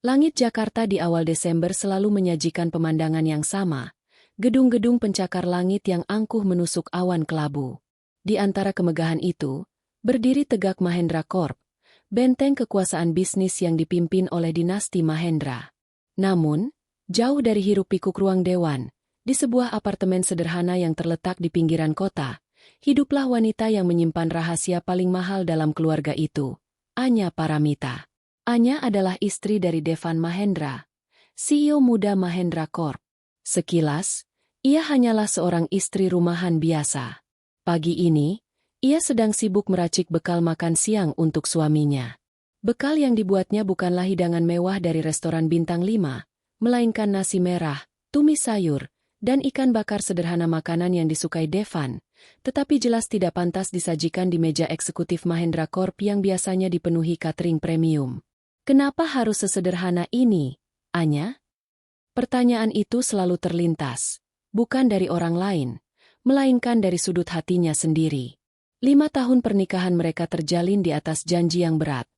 Langit Jakarta di awal Desember selalu menyajikan pemandangan yang sama, gedung-gedung pencakar langit yang angkuh menusuk awan kelabu. Di antara kemegahan itu, berdiri tegak Mahendra Corp, benteng kekuasaan bisnis yang dipimpin oleh dinasti Mahendra. Namun, jauh dari hiruk-pikuk ruang dewan, di sebuah apartemen sederhana yang terletak di pinggiran kota, hiduplah wanita yang menyimpan rahasia paling mahal dalam keluarga itu, Anya Paramita. Anya adalah istri dari Devan Mahendra, CEO muda Mahendra Corp. Sekilas, ia hanyalah seorang istri rumahan biasa. Pagi ini, ia sedang sibuk meracik bekal makan siang untuk suaminya. Bekal yang dibuatnya bukanlah hidangan mewah dari restoran bintang 5, melainkan nasi merah, tumis sayur, dan ikan bakar sederhana makanan yang disukai Devan, tetapi jelas tidak pantas disajikan di meja eksekutif Mahendra Corp yang biasanya dipenuhi catering premium. Kenapa harus sesederhana ini, Anya? Pertanyaan itu selalu terlintas, bukan dari orang lain, melainkan dari sudut hatinya sendiri. 5 tahun pernikahan mereka terjalin di atas janji yang berat.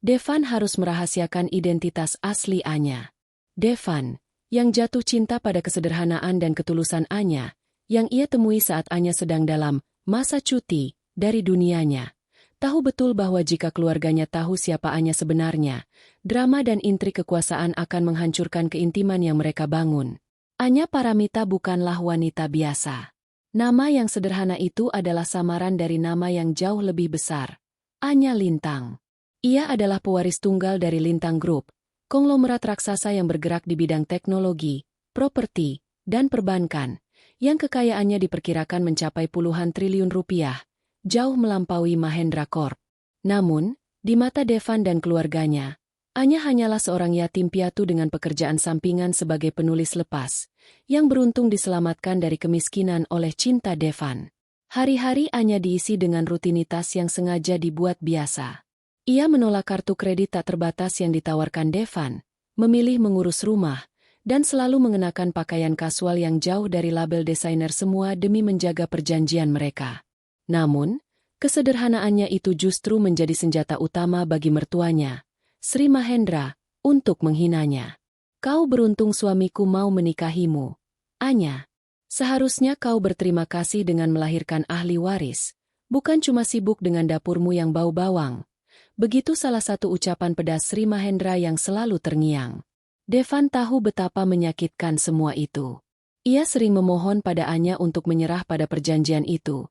Devan harus merahasiakan identitas asli Anya. Devan, yang jatuh cinta pada kesederhanaan dan ketulusan Anya, yang ia temui saat Anya sedang dalam masa cuti dari dunianya. Tahu betul bahwa jika keluarganya tahu siapa Anya sebenarnya, drama dan intrik kekuasaan akan menghancurkan keintiman yang mereka bangun. Anya Paramita bukanlah wanita biasa. Nama yang sederhana itu adalah samaran dari nama yang jauh lebih besar, Anya Lintang. Ia adalah pewaris tunggal dari Lintang Group, konglomerat raksasa yang bergerak di bidang teknologi, properti, dan perbankan, yang kekayaannya diperkirakan mencapai puluhan triliun rupiah, jauh melampaui Mahendra Corp. Namun, di mata Devan dan keluarganya, Anya hanyalah seorang yatim piatu dengan pekerjaan sampingan sebagai penulis lepas, yang beruntung diselamatkan dari kemiskinan oleh cinta Devan. Hari-hari Anya diisi dengan rutinitas yang sengaja dibuat biasa. Ia menolak kartu kredit tak terbatas yang ditawarkan Devan, memilih mengurus rumah, dan selalu mengenakan pakaian kasual yang jauh dari label desainer semua demi menjaga perjanjian mereka. Namun, kesederhanaannya itu justru menjadi senjata utama bagi mertuanya, Sri Mahendra, untuk menghinanya. Kau beruntung suamiku mau menikahimu, Anya. Seharusnya kau berterima kasih dengan melahirkan ahli waris, bukan cuma sibuk dengan dapurmu yang bau bawang. Begitu salah satu ucapan pedas Sri Mahendra yang selalu terngiang. Devan tahu betapa menyakitkan semua itu. Ia sering memohon pada Anya untuk menyerah pada perjanjian itu,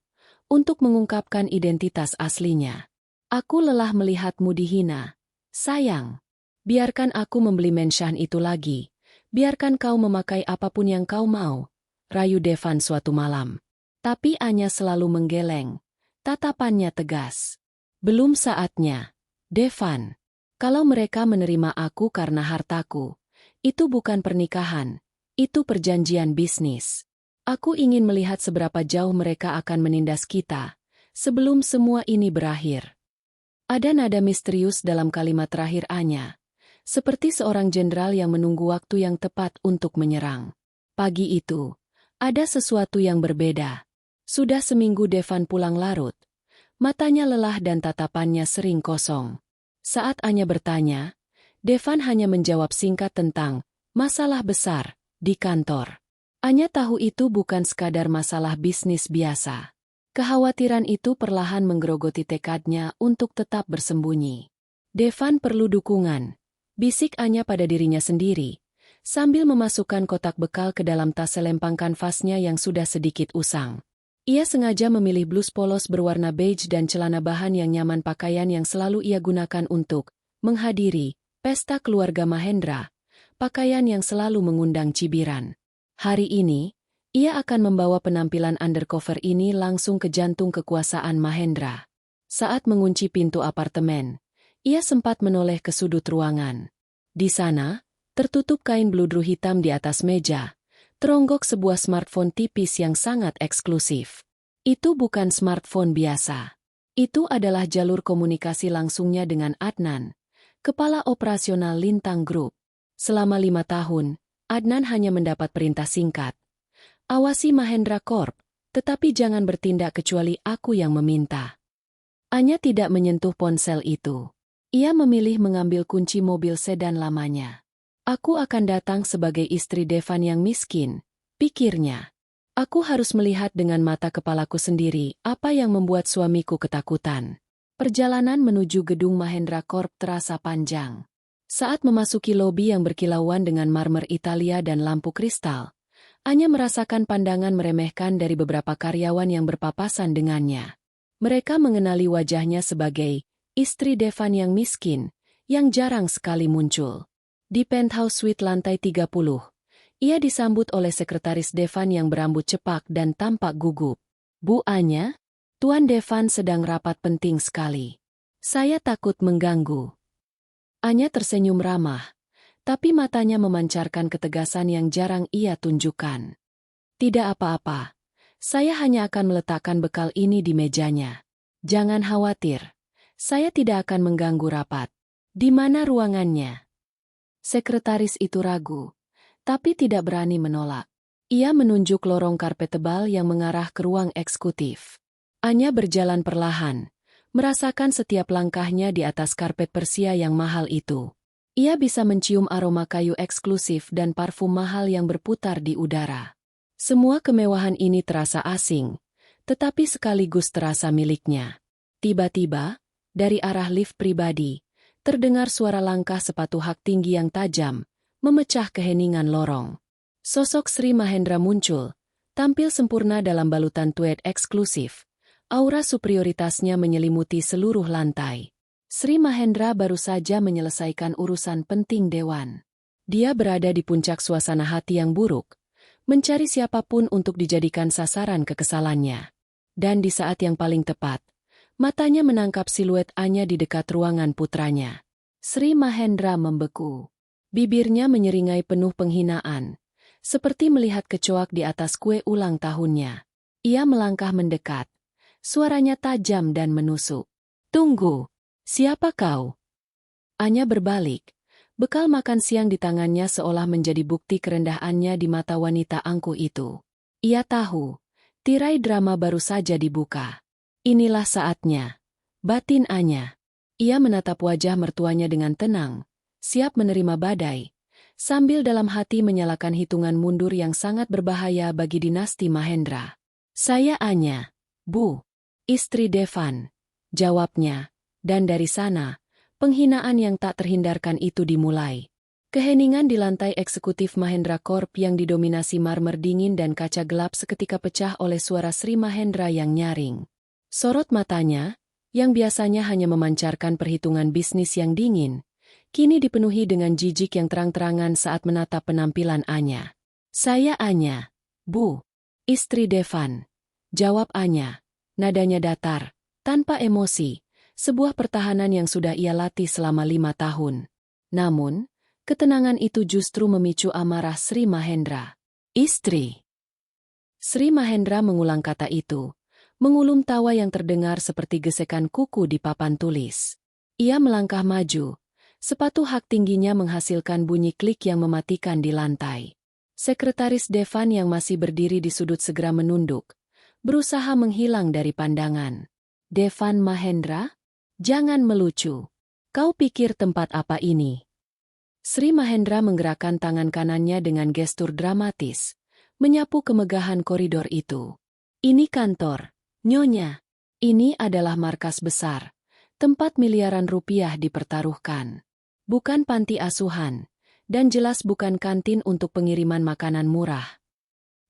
untuk mengungkapkan identitas aslinya. Aku lelah melihatmu dihina. Sayang, biarkan aku membeli menshan itu lagi. Biarkan kau memakai apapun yang kau mau, rayu Devan suatu malam. Tapi Anya selalu menggeleng. Tatapannya tegas. Belum saatnya, Devan. Kalau mereka menerima aku karena hartaku, itu bukan pernikahan, itu perjanjian bisnis. Aku ingin melihat seberapa jauh mereka akan menindas kita, sebelum semua ini berakhir. Ada nada misterius dalam kalimat terakhir Anya, seperti seorang jenderal yang menunggu waktu yang tepat untuk menyerang. Pagi itu, ada sesuatu yang berbeda. Sudah seminggu Devan pulang larut. Matanya lelah dan tatapannya sering kosong. Saat Anya bertanya, Devan hanya menjawab singkat tentang masalah besar di kantor. Anya tahu itu bukan sekadar masalah bisnis biasa. Kekhawatiran itu perlahan menggerogoti tekadnya untuk tetap bersembunyi. Devan perlu dukungan, bisik Anya pada dirinya sendiri, sambil memasukkan kotak bekal ke dalam tas selempang kanvasnya yang sudah sedikit usang. Ia sengaja memilih blus polos berwarna beige dan celana bahan yang nyaman, pakaian yang selalu ia gunakan untuk menghadiri pesta keluarga Mahendra, pakaian yang selalu mengundang cibiran. Hari ini, ia akan membawa penampilan undercover ini langsung ke jantung kekuasaan Mahendra. Saat mengunci pintu apartemen, ia sempat menoleh ke sudut ruangan. Di sana, tertutup kain bludru hitam di atas meja, teronggok sebuah smartphone tipis yang sangat eksklusif. Itu bukan smartphone biasa. Itu adalah jalur komunikasi langsungnya dengan Adnan, kepala operasional Lintang Group. Selama 5 tahun, Adnan hanya mendapat perintah singkat. Awasi Mahendra Corp, tetapi jangan bertindak kecuali aku yang meminta. Anya tidak menyentuh ponsel itu. Ia memilih mengambil kunci mobil sedan lamanya. Aku akan datang sebagai istri Devan yang miskin, pikirnya. Aku harus melihat dengan mata kepalaku sendiri apa yang membuat suamiku ketakutan. Perjalanan menuju gedung Mahendra Corp terasa panjang. Saat memasuki lobi yang berkilauan dengan marmer Italia dan lampu kristal, Anya merasakan pandangan meremehkan dari beberapa karyawan yang berpapasan dengannya. Mereka mengenali wajahnya sebagai istri Devan yang miskin, yang jarang sekali muncul. Di penthouse suite lantai 30, ia disambut oleh sekretaris Devan yang berambut cepak dan tampak gugup. "Bu Anya, Tuan Devan sedang rapat penting sekali. Saya takut mengganggu." Anya tersenyum ramah, tapi matanya memancarkan ketegasan yang jarang ia tunjukkan. "Tidak apa-apa. Saya hanya akan meletakkan bekal ini di mejanya. Jangan khawatir. Saya tidak akan mengganggu rapat. Di mana ruangannya?" Sekretaris itu ragu, tapi tidak berani menolak. Ia menunjuk lorong karpet tebal yang mengarah ke ruang eksekutif. Anya berjalan perlahan, merasakan setiap langkahnya di atas karpet Persia yang mahal itu. Ia bisa mencium aroma kayu eksklusif dan parfum mahal yang berputar di udara. Semua kemewahan ini terasa asing, tetapi sekaligus terasa miliknya. Tiba-tiba, dari arah lift pribadi, terdengar suara langkah sepatu hak tinggi yang tajam, memecah keheningan lorong. Sosok Sri Mahendra muncul, tampil sempurna dalam balutan tweed eksklusif. Aura superioritasnya menyelimuti seluruh lantai. Sri Mahendra baru saja menyelesaikan urusan penting dewan. Dia berada di puncak suasana hati yang buruk, mencari siapapun untuk dijadikan sasaran kekesalannya. Dan di saat yang paling tepat, matanya menangkap siluet Anya di dekat ruangan putranya. Sri Mahendra membeku. Bibirnya menyeringai penuh penghinaan, seperti melihat kecoak di atas kue ulang tahunnya. Ia melangkah mendekat. Suaranya tajam dan menusuk. "Tunggu, siapa kau?" Anya berbalik. Bekal makan siang di tangannya seolah menjadi bukti kerendahannya di mata wanita angkuh itu. Ia tahu, tirai drama baru saja dibuka. Inilah saatnya. Batin Anya. Ia menatap wajah mertuanya dengan tenang, siap menerima badai, sambil dalam hati menyalakan hitungan mundur yang sangat berbahaya bagi dinasti Mahendra. "Saya Anya, Bu. Istri Devan," jawabnya, dan dari sana, penghinaan yang tak terhindarkan itu dimulai. Keheningan di lantai eksekutif Mahendra Corp yang didominasi marmer dingin dan kaca gelap seketika pecah oleh suara Sri Mahendra yang nyaring. Sorot matanya, yang biasanya hanya memancarkan perhitungan bisnis yang dingin, kini dipenuhi dengan jijik yang terang-terangan saat menatap penampilan Anya. "Saya Anya, Bu. Istri Devan," jawab Anya, nadanya datar, tanpa emosi, sebuah pertahanan yang sudah ia latih selama 5 tahun. Namun, ketenangan itu justru memicu amarah Sri Mahendra. "Istri." Sri Mahendra mengulang kata itu, mengulum tawa yang terdengar seperti gesekan kuku di papan tulis. Ia melangkah maju, sepatu hak tingginya menghasilkan bunyi klik yang mematikan di lantai. Sekretaris Devan yang masih berdiri di sudut segera menunduk, berusaha menghilang dari pandangan. "Devan Mahendra? Jangan melucu. Kau pikir tempat apa ini?" Sri Mahendra menggerakkan tangan kanannya dengan gestur dramatis, menyapu kemegahan koridor itu. "Ini kantor, Nyonya. Ini adalah markas besar, tempat miliaran rupiah dipertaruhkan. Bukan panti asuhan, dan jelas bukan kantin untuk pengiriman makanan murah."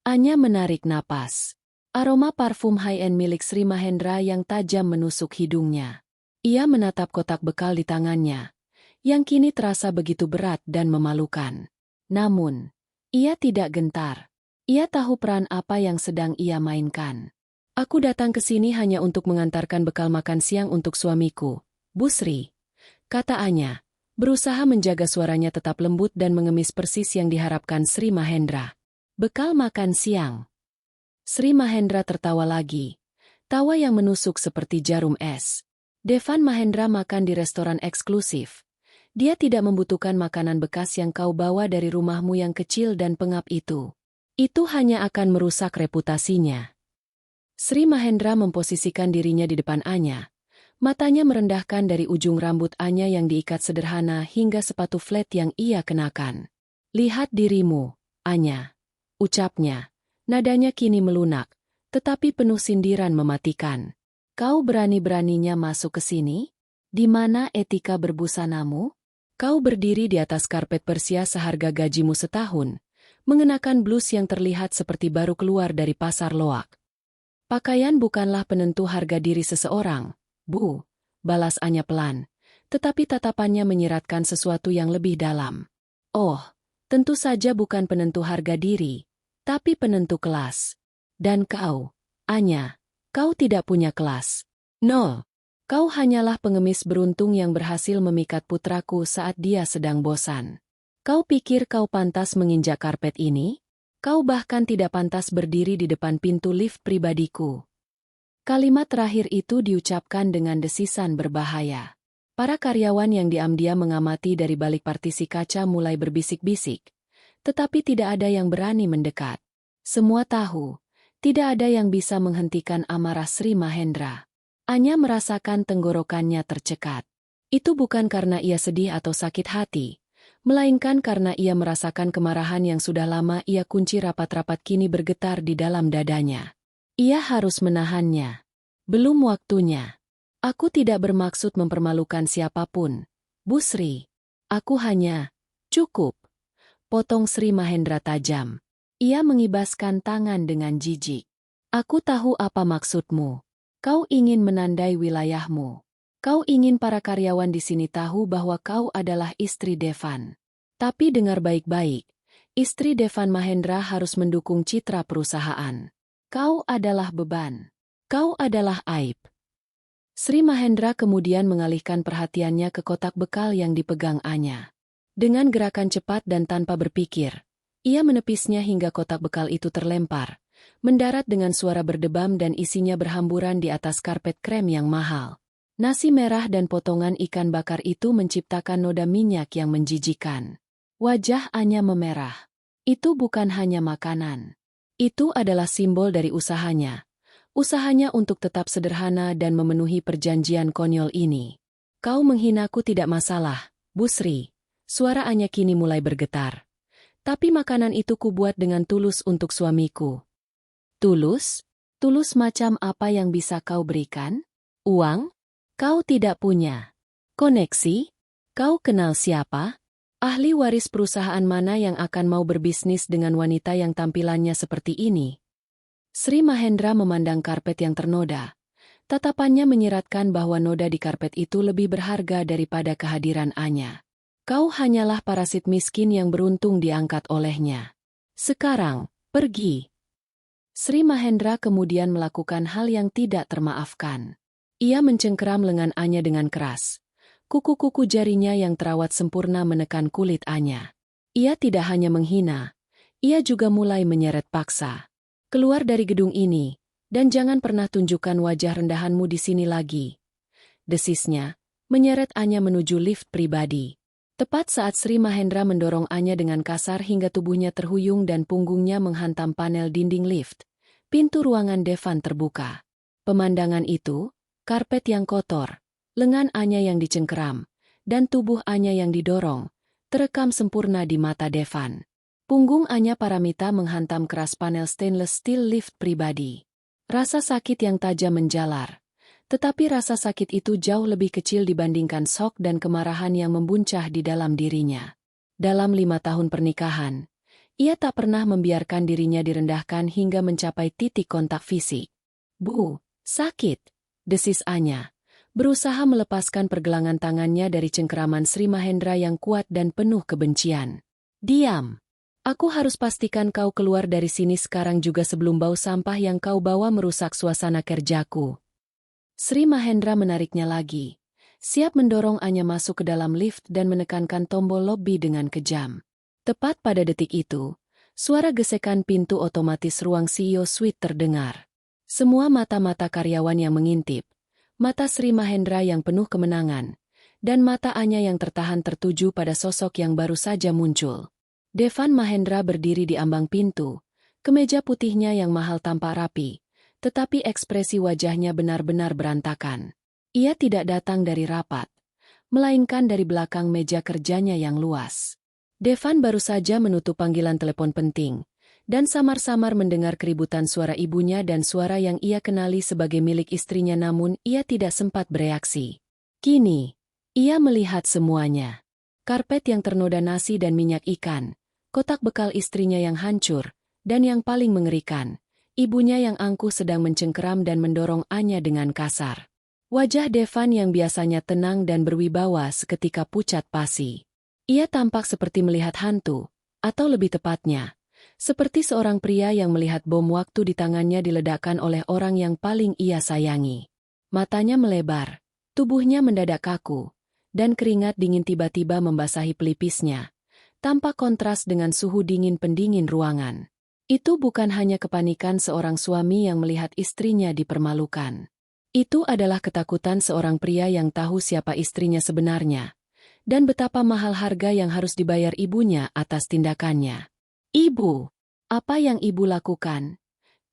Anya menarik napas. Aroma parfum high-end milik Sri Mahendra yang tajam menusuk hidungnya. Ia menatap kotak bekal di tangannya, yang kini terasa begitu berat dan memalukan. Namun, ia tidak gentar. Ia tahu peran apa yang sedang ia mainkan. "Aku datang ke sini hanya untuk mengantarkan bekal makan siang untuk suamiku, Bu Sri," kata Anya, berusaha menjaga suaranya tetap lembut dan mengemis persis yang diharapkan Sri Mahendra. "Bekal makan siang?" Sri Mahendra tertawa lagi, tawa yang menusuk seperti jarum es. "Devan Mahendra makan di restoran eksklusif. Dia tidak membutuhkan makanan bekas yang kau bawa dari rumahmu yang kecil dan pengap itu. Itu hanya akan merusak reputasinya." Sri Mahendra memposisikan dirinya di depan Anya, Matanya merendahkan dari ujung rambut Anya yang diikat sederhana hingga sepatu flat yang ia kenakan. Lihat dirimu, Anya. Ucapnya. Nadanya kini melunak, tetapi penuh sindiran mematikan. Kau berani-beraninya masuk ke sini? Di mana etika berbusanamu? Kau berdiri di atas karpet Persia seharga gajimu setahun, mengenakan blus yang terlihat seperti baru keluar dari pasar loak. Pakaian bukanlah penentu harga diri seseorang, Bu, balas Anya pelan, tetapi tatapannya menyiratkan sesuatu yang lebih dalam. Oh, tentu saja bukan penentu harga diri, tapi penentu kelas. Dan kau, Anya, kau tidak punya kelas. Nol. Kau hanyalah pengemis beruntung yang berhasil memikat putraku saat dia sedang bosan. Kau pikir kau pantas menginjak karpet ini? Kau bahkan tidak pantas berdiri di depan pintu lift pribadiku. Kalimat terakhir itu diucapkan dengan desisan berbahaya. Para karyawan yang diam-diam mengamati dari balik partisi kaca mulai berbisik-bisik, tetapi tidak ada yang berani mendekat. Semua tahu, tidak ada yang bisa menghentikan amarah Sri Mahendra. Anya merasakan tenggorokannya tercekat. Itu bukan karena ia sedih atau sakit hati, melainkan karena ia merasakan kemarahan yang sudah lama ia kunci rapat-rapat kini bergetar di dalam dadanya. Ia harus menahannya. Belum waktunya. Aku tidak bermaksud mempermalukan siapapun, Bu Sri. Aku hanya, cukup. Potong Sri Mahendra tajam. Ia mengibaskan tangan dengan jijik. Aku tahu apa maksudmu. Kau ingin menandai wilayahmu. Kau ingin para karyawan di sini tahu bahwa kau adalah istri Devan. Tapi dengar baik-baik, istri Devan Mahendra harus mendukung citra perusahaan. Kau adalah beban. Kau adalah aib. Sri Mahendra kemudian mengalihkan perhatiannya ke kotak bekal yang dipegang Anya. Dengan gerakan cepat dan tanpa berpikir, ia menepisnya hingga kotak bekal itu terlempar, mendarat dengan suara berdebam dan isinya berhamburan di atas karpet krem yang mahal. Nasi merah dan potongan ikan bakar itu menciptakan noda minyak yang menjijikan. Wajah Anya memerah. Itu bukan hanya makanan. Itu adalah simbol dari usahanya. Usahanya untuk tetap sederhana dan memenuhi perjanjian konyol ini. Kau menghinaku tidak masalah, Bu Sri. Suara Anya kini mulai bergetar. Tapi makanan itu kubuat dengan tulus untuk suamiku. Tulus? Tulus macam apa yang bisa kau berikan? Uang? Kau tidak punya. Koneksi? Kau kenal siapa? Ahli waris perusahaan mana yang akan mau berbisnis dengan wanita yang tampilannya seperti ini? Sri Mahendra memandang karpet yang ternoda. Tatapannya menyiratkan bahwa noda di karpet itu lebih berharga daripada kehadiran Anya. Kau hanyalah parasit miskin yang beruntung diangkat olehnya. Sekarang, pergi. Sri Mahendra kemudian melakukan hal yang tidak termaafkan. Ia mencengkeram lengan Anya dengan keras. Kuku-kuku jarinya yang terawat sempurna menekan kulit Anya. Ia tidak hanya menghina, ia juga mulai menyeret paksa. Keluar dari gedung ini, dan jangan pernah tunjukkan wajah rendahanmu di sini lagi. Desisnya, menyeret Anya menuju lift pribadi. Tepat saat Sri Mahendra mendorong Anya dengan kasar hingga tubuhnya terhuyung dan punggungnya menghantam panel dinding lift, pintu ruangan Devan terbuka. Pemandangan itu, karpet yang kotor, lengan Anya yang dicengkeram, dan tubuh Anya yang didorong, terekam sempurna di mata Devan. Punggung Anya Paramita menghantam keras panel stainless steel lift pribadi. Rasa sakit yang tajam menjalar. Tetapi rasa sakit itu jauh lebih kecil dibandingkan shock dan kemarahan yang membuncah di dalam dirinya. Dalam 5 tahun pernikahan, ia tak pernah membiarkan dirinya direndahkan hingga mencapai titik kontak fisik. Bu, sakit, desis Anya, berusaha melepaskan pergelangan tangannya dari cengkeraman Sri Mahendra yang kuat dan penuh kebencian. Diam. Aku harus pastikan kau keluar dari sini sekarang juga sebelum bau sampah yang kau bawa merusak suasana kerjaku. Sri Mahendra menariknya lagi, siap mendorong Anya masuk ke dalam lift dan menekankan tombol lobby dengan kejam. Tepat pada detik itu, suara gesekan pintu otomatis ruang CEO suite terdengar. Semua mata-mata karyawan yang mengintip, mata Sri Mahendra yang penuh kemenangan, dan mata Anya yang tertahan tertuju pada sosok yang baru saja muncul. Devan Mahendra berdiri di ambang pintu, kemeja putihnya yang mahal tampak rapi, tetapi ekspresi wajahnya benar-benar berantakan. Ia tidak datang dari rapat, melainkan dari belakang meja kerjanya yang luas. Devan baru saja menutup panggilan telepon penting, dan samar-samar mendengar keributan suara ibunya dan suara yang ia kenali sebagai milik istrinya, namun ia tidak sempat bereaksi. Kini, ia melihat semuanya. Karpet yang ternoda nasi dan minyak ikan, kotak bekal istrinya yang hancur, dan yang paling mengerikan, ibunya yang angkuh sedang mencengkeram dan mendorong Anya dengan kasar. Wajah Devan yang biasanya tenang dan berwibawa seketika pucat pasi. Ia tampak seperti melihat hantu, atau lebih tepatnya, seperti seorang pria yang melihat bom waktu di tangannya diledakkan oleh orang yang paling ia sayangi. Matanya melebar, tubuhnya mendadak kaku, dan keringat dingin tiba-tiba membasahi pelipisnya, tampak kontras dengan suhu dingin pendingin ruangan. Itu bukan hanya kepanikan seorang suami yang melihat istrinya dipermalukan. Itu adalah ketakutan seorang pria yang tahu siapa istrinya sebenarnya, dan betapa mahal harga yang harus dibayar ibunya atas tindakannya. "Ibu, apa yang ibu lakukan?"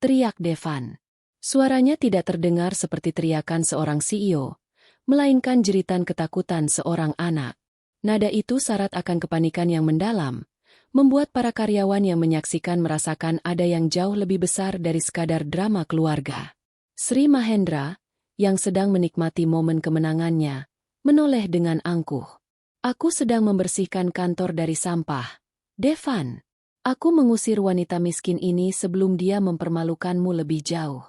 teriak Devan. Suaranya tidak terdengar seperti teriakan seorang CEO, melainkan jeritan ketakutan seorang anak. Nada itu syarat akan kepanikan yang mendalam, membuat para karyawan yang menyaksikan merasakan ada yang jauh lebih besar dari sekadar drama keluarga. Sri Mahendra, yang sedang menikmati momen kemenangannya, menoleh dengan angkuh. "Aku sedang membersihkan kantor dari sampah, Devan. Aku mengusir wanita miskin ini sebelum dia mempermalukanmu lebih jauh.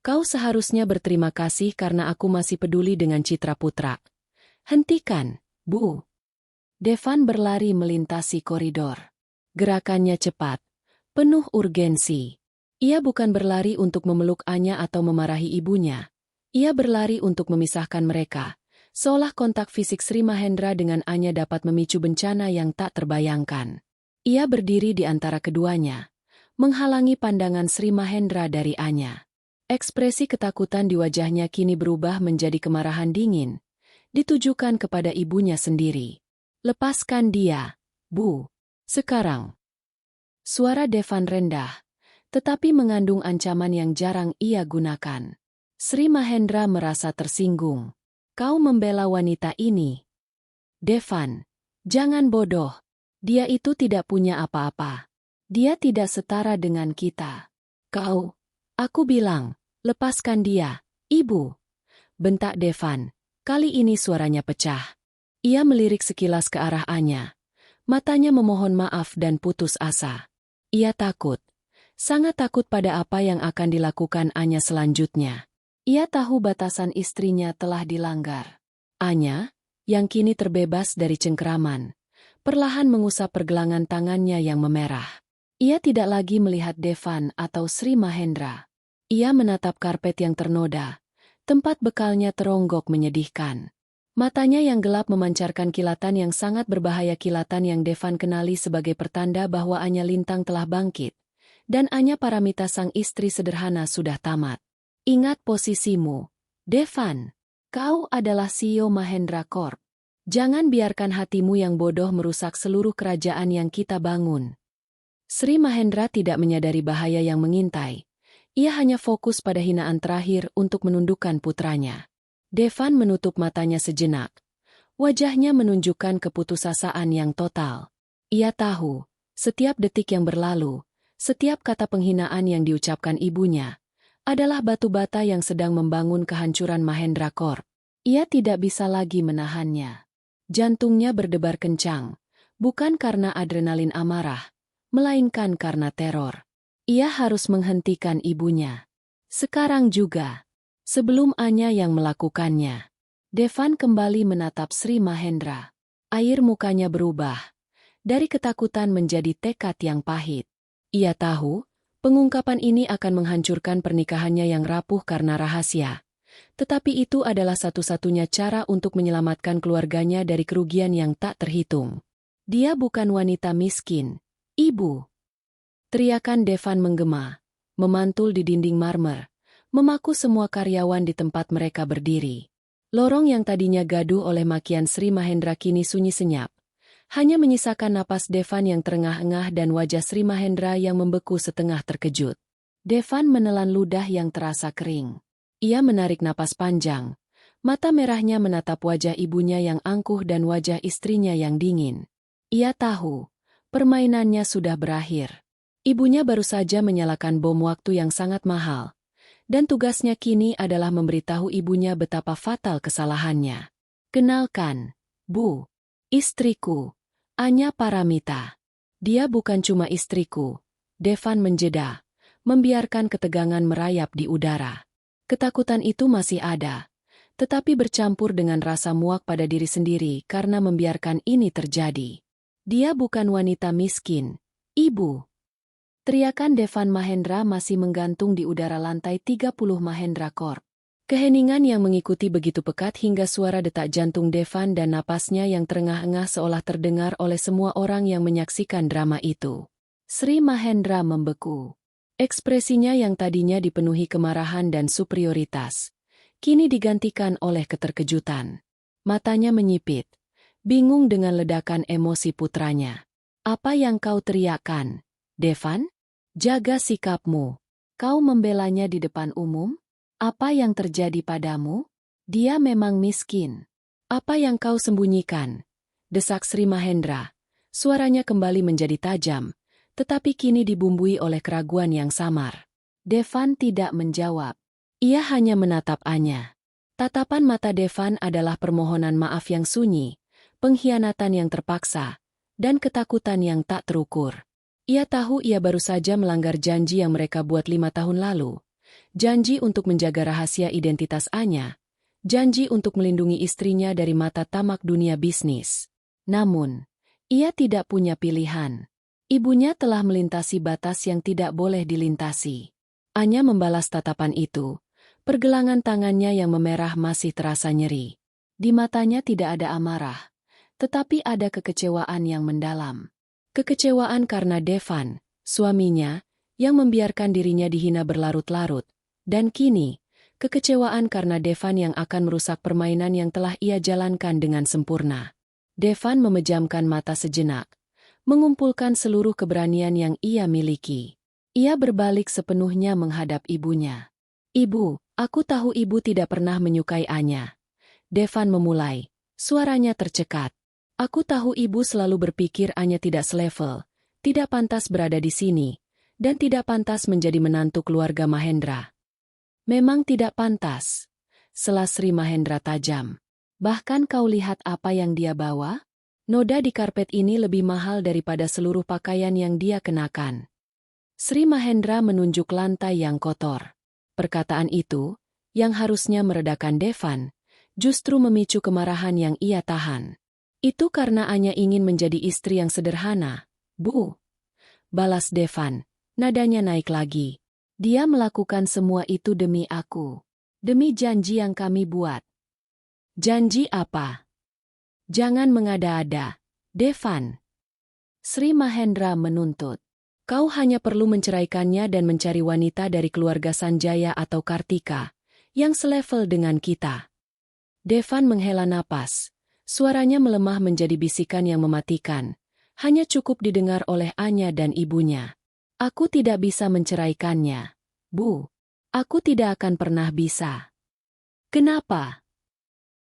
Kau seharusnya berterima kasih karena aku masih peduli dengan citra putra. Hentikan, Bu." Devan berlari melintasi koridor. Gerakannya cepat, penuh urgensi. Ia bukan berlari untuk memeluk Anya atau memarahi ibunya. Ia berlari untuk memisahkan mereka, seolah kontak fisik Sri Mahendra dengan Anya dapat memicu bencana yang tak terbayangkan. Ia berdiri di antara keduanya, menghalangi pandangan Sri Mahendra dari Anya. Ekspresi ketakutan di wajahnya kini berubah menjadi kemarahan dingin, ditujukan kepada ibunya sendiri. "Lepaskan dia, Bu. Sekarang." Suara Devan rendah, tetapi mengandung ancaman yang jarang ia gunakan. Sri Mahendra merasa tersinggung. "Kau membela wanita ini?" "Devan, jangan bodoh. Dia itu tidak punya apa-apa. Dia tidak setara dengan kita." Aku bilang, lepaskan dia, Ibu." bentak Devan. Kali ini suaranya pecah. Ia melirik sekilas ke arah Anya. Matanya memohon maaf dan putus asa. Ia takut, sangat takut pada apa yang akan dilakukan Anya selanjutnya. Ia tahu batasan istrinya telah dilanggar. Anya, yang kini terbebas dari cengkeraman, perlahan mengusap pergelangan tangannya yang memerah. Ia tidak lagi melihat Devan atau Sri Mahendra. Ia menatap karpet yang ternoda, tempat bekalnya teronggok menyedihkan. Matanya yang gelap memancarkan kilatan yang sangat berbahaya, kilatan yang Devan kenali sebagai pertanda bahwa Anya Lintang telah bangkit, dan Anya Paramita sang istri sederhana sudah tamat. "Ingat posisimu, Devan. Kau adalah CEO Mahendra Corp. Jangan biarkan hatimu yang bodoh merusak seluruh kerajaan yang kita bangun." Sri Mahendra tidak menyadari bahaya yang mengintai. Ia hanya fokus pada hinaan terakhir untuk menundukkan putranya. Devan menutup matanya sejenak. Wajahnya menunjukkan keputusasaan yang total. Ia tahu, setiap detik yang berlalu, setiap kata penghinaan yang diucapkan ibunya, adalah batu bata yang sedang membangun kehancuran Mahendra Corp. Ia tidak bisa lagi menahannya. Jantungnya berdebar kencang, bukan karena adrenalin amarah, melainkan karena teror. Ia harus menghentikan ibunya. Sekarang juga. Sebelum Anya yang melakukannya. Devan kembali menatap Sri Mahendra. Air mukanya berubah. Dari ketakutan menjadi tekad yang pahit. Ia tahu, pengungkapan ini akan menghancurkan pernikahannya yang rapuh karena rahasia. Tetapi itu adalah satu-satunya cara untuk menyelamatkan keluarganya dari kerugian yang tak terhitung. "Dia bukan wanita miskin, Ibu." Teriakan Devan menggema, memantul di dinding marmer, memaku semua karyawan di tempat mereka berdiri. Lorong yang tadinya gaduh oleh makian Sri Mahendra kini sunyi senyap. Hanya menyisakan napas Devan yang terengah-engah dan wajah Sri Mahendra yang membeku setengah terkejut. Devan menelan ludah yang terasa kering. Ia menarik napas panjang, Mata merahnya menatap wajah ibunya yang angkuh dan wajah istrinya yang dingin. Ia tahu, permainannya sudah berakhir. Ibunya baru saja menyalakan bom waktu yang sangat mahal. Dan tugasnya kini adalah memberitahu ibunya betapa fatal kesalahannya. Kenalkan, Bu. Istriku, Anya Paramita. Dia bukan cuma istriku. Devan menjeda, membiarkan ketegangan merayap di udara. Ketakutan itu masih ada, tetapi bercampur dengan rasa muak pada diri sendiri karena membiarkan ini terjadi. Dia bukan wanita miskin, Ibu. Teriakan Devan Mahendra masih menggantung di udara lantai 30 Mahendra Corp. Keheningan yang mengikuti begitu pekat hingga suara detak jantung Devan dan napasnya yang terengah-engah seolah terdengar oleh semua orang yang menyaksikan drama itu. Sri Mahendra membeku. Ekspresinya yang tadinya dipenuhi kemarahan dan superioritas, kini digantikan oleh keterkejutan. Matanya menyipit, bingung dengan ledakan emosi putranya. Apa yang kau teriakkan, Devan? Jaga sikapmu. Kau membelanya di depan umum? Apa yang terjadi padamu? Dia memang miskin. Apa yang kau sembunyikan? Desak Sri Mahendra. Suaranya kembali menjadi tajam, tetapi kini dibumbui oleh keraguan yang samar. Devan tidak menjawab. Ia hanya menatap Anya. Tatapan mata Devan adalah permohonan maaf yang sunyi, pengkhianatan yang terpaksa, dan ketakutan yang tak terukur. Ia tahu ia baru saja melanggar janji yang mereka buat 5 tahun lalu. Janji untuk menjaga rahasia identitas Anya. Janji untuk melindungi istrinya dari mata tamak dunia bisnis. Namun, ia tidak punya pilihan. Ibunya telah melintasi batas yang tidak boleh dilintasi. Anya membalas tatapan itu. Pergelangan tangannya yang memerah masih terasa nyeri. Di matanya tidak ada amarah, tetapi ada kekecewaan yang mendalam. Kekecewaan karena Devan, suaminya, yang membiarkan dirinya dihina berlarut-larut, dan kini, kekecewaan karena Devan yang akan merusak permainan yang telah ia jalankan dengan sempurna. Devan memejamkan mata sejenak, mengumpulkan seluruh keberanian yang ia miliki. Ia berbalik sepenuhnya menghadap ibunya. Ibu, aku tahu ibu tidak pernah menyukai Anya. Devan memulai, suaranya tercekat. Aku tahu ibu selalu berpikir Anya tidak selevel, tidak pantas berada di sini, dan tidak pantas menjadi menantu keluarga Mahendra. Memang tidak pantas, sela Sri Mahendra tajam. Bahkan kau lihat apa yang dia bawa? Noda di karpet ini lebih mahal daripada seluruh pakaian yang dia kenakan. Sri Mahendra menunjuk lantai yang kotor. Perkataan itu, yang harusnya meredakan Devan, justru memicu kemarahan yang ia tahan. Itu karena Anya ingin menjadi istri yang sederhana, Bu. Balas Devan, nadanya naik lagi. Dia melakukan semua itu demi aku. Demi janji yang kami buat. Janji apa? Jangan mengada-ada, Devan. Sri Mahendra menuntut. Kau hanya perlu menceraikannya dan mencari wanita dari keluarga Sanjaya atau Kartika, yang selevel dengan kita. Devan menghela napas. Suaranya melemah menjadi bisikan yang mematikan. Hanya cukup didengar oleh Anya dan ibunya. Aku tidak bisa menceraikannya, Bu. Aku tidak akan pernah bisa. Kenapa?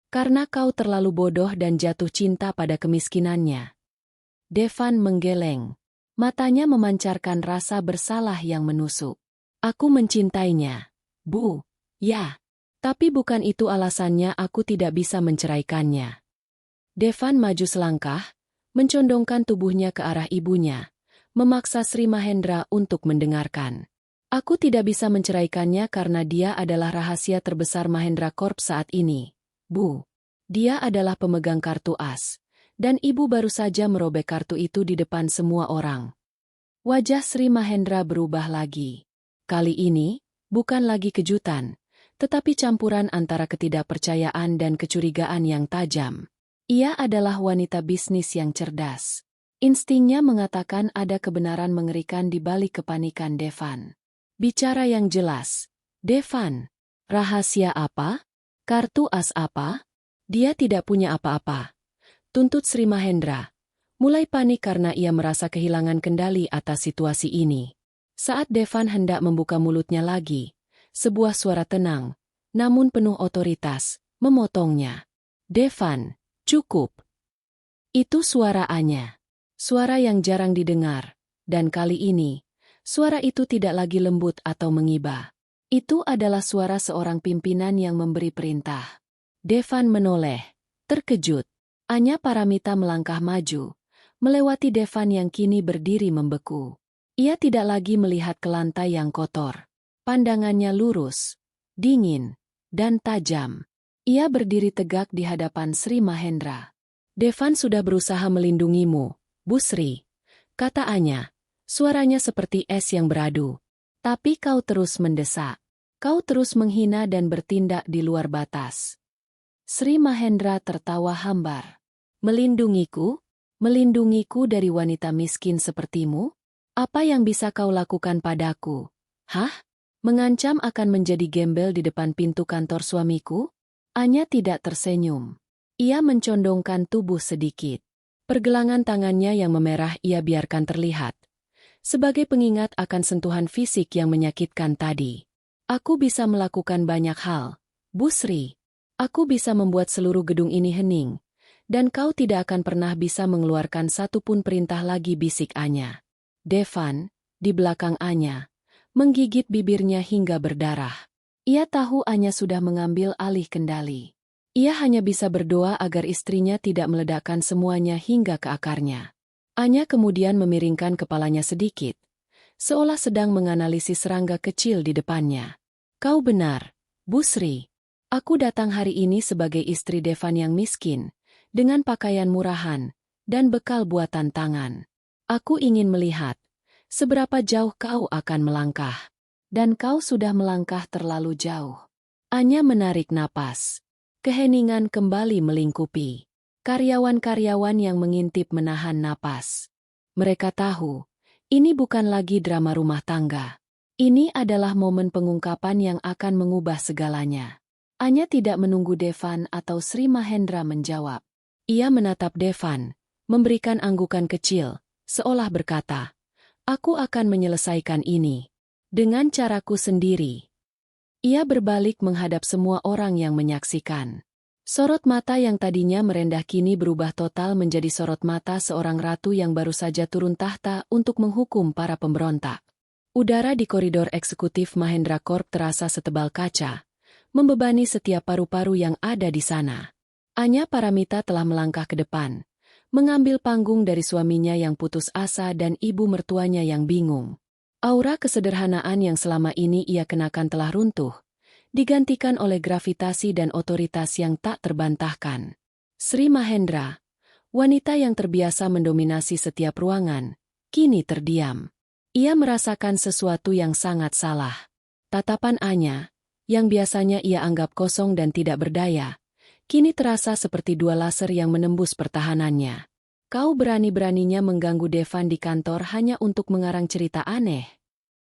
Karena kau terlalu bodoh dan jatuh cinta pada kemiskinannya. Devan menggeleng. Matanya memancarkan rasa bersalah yang menusuk. Aku mencintainya, Bu. Ya. Tapi bukan itu alasannya aku tidak bisa menceraikannya. Devan maju selangkah, mencondongkan tubuhnya ke arah ibunya, memaksa Sri Mahendra untuk mendengarkan. Aku tidak bisa menceraikannya karena dia adalah rahasia terbesar Mahendra Corp saat ini, Bu. Dia adalah pemegang kartu as, dan ibu baru saja merobek kartu itu di depan semua orang. Wajah Sri Mahendra berubah lagi. Kali ini, bukan lagi kejutan, tetapi campuran antara ketidakpercayaan dan kecurigaan yang tajam. Ia adalah wanita bisnis yang cerdas. Instingnya mengatakan ada kebenaran mengerikan di balik kepanikan Devan. Bicara yang jelas. Devan, rahasia apa? Kartu as apa? Dia tidak punya apa-apa. Tuntut Sri Mahendra. Mulai panik karena ia merasa kehilangan kendali atas situasi ini. Saat Devan hendak membuka mulutnya lagi, sebuah suara tenang, namun penuh otoritas, memotongnya. Devan, cukup. Itu suara Anya. Suara yang jarang didengar. Dan kali ini, suara itu tidak lagi lembut atau mengiba. Itu adalah suara seorang pimpinan yang memberi perintah. Devan menoleh, terkejut. Anya Paramita melangkah maju, melewati Devan yang kini berdiri membeku. Ia tidak lagi melihat ke lantai yang kotor. Pandangannya lurus, dingin, dan tajam. Ia berdiri tegak di hadapan Sri Mahendra. Devan sudah berusaha melindungimu, Bu Sri, kata Anya. Suaranya seperti es yang beradu. Tapi kau terus mendesak. Kau terus menghina dan bertindak di luar batas. Sri Mahendra tertawa hambar. Melindungiku? Melindungiku dari wanita miskin sepertimu? Apa yang bisa kau lakukan padaku? Hah? Mengancam akan menjadi gembel di depan pintu kantor suamiku? Anya tidak tersenyum. Ia mencondongkan tubuh sedikit. Pergelangan tangannya yang memerah ia biarkan terlihat. Sebagai pengingat akan sentuhan fisik yang menyakitkan tadi. Aku bisa melakukan banyak hal, Bu Sri. Aku bisa membuat seluruh gedung ini hening. Dan kau tidak akan pernah bisa mengeluarkan satu pun perintah lagi, bisik Anya. Devan, di belakang Anya, menggigit bibirnya hingga berdarah. Ia tahu Anya sudah mengambil alih kendali. Ia hanya bisa berdoa agar istrinya tidak meledakkan semuanya hingga ke akarnya. Anya kemudian memiringkan kepalanya sedikit, seolah sedang menganalisis serangga kecil di depannya. Kau benar, Bu Sri. Aku datang hari ini sebagai istri Devan yang miskin, dengan pakaian murahan, dan bekal buatan tangan. Aku ingin melihat, seberapa jauh kau akan melangkah. Dan kau sudah melangkah terlalu jauh. Anya menarik napas. Keheningan kembali melingkupi. Karyawan-karyawan yang mengintip menahan napas. Mereka tahu, ini bukan lagi drama rumah tangga. Ini adalah momen pengungkapan yang akan mengubah segalanya. Anya tidak menunggu Devan atau Sri Mahendra menjawab. Ia menatap Devan, memberikan anggukan kecil, seolah berkata, aku akan menyelesaikan ini. Dengan caraku sendiri. Ia berbalik menghadap semua orang yang menyaksikan. Sorot mata yang tadinya merendah kini berubah total menjadi sorot mata seorang ratu yang baru saja turun tahta untuk menghukum para pemberontak. Udara di koridor eksekutif Mahendra Corp terasa setebal kaca, membebani setiap paru-paru yang ada di sana. Anya Paramita telah melangkah ke depan, mengambil panggung dari suaminya yang putus asa dan ibu mertuanya yang bingung. Aura kesederhanaan yang selama ini ia kenakan telah runtuh, digantikan oleh gravitasi dan otoritas yang tak terbantahkan. Sri Mahendra, wanita yang terbiasa mendominasi setiap ruangan, kini terdiam. Ia merasakan sesuatu yang sangat salah. Tatapan Anya, yang biasanya ia anggap kosong dan tidak berdaya, kini terasa seperti dua laser yang menembus pertahanannya. Kau berani-beraninya mengganggu Devan di kantor hanya untuk mengarang cerita aneh.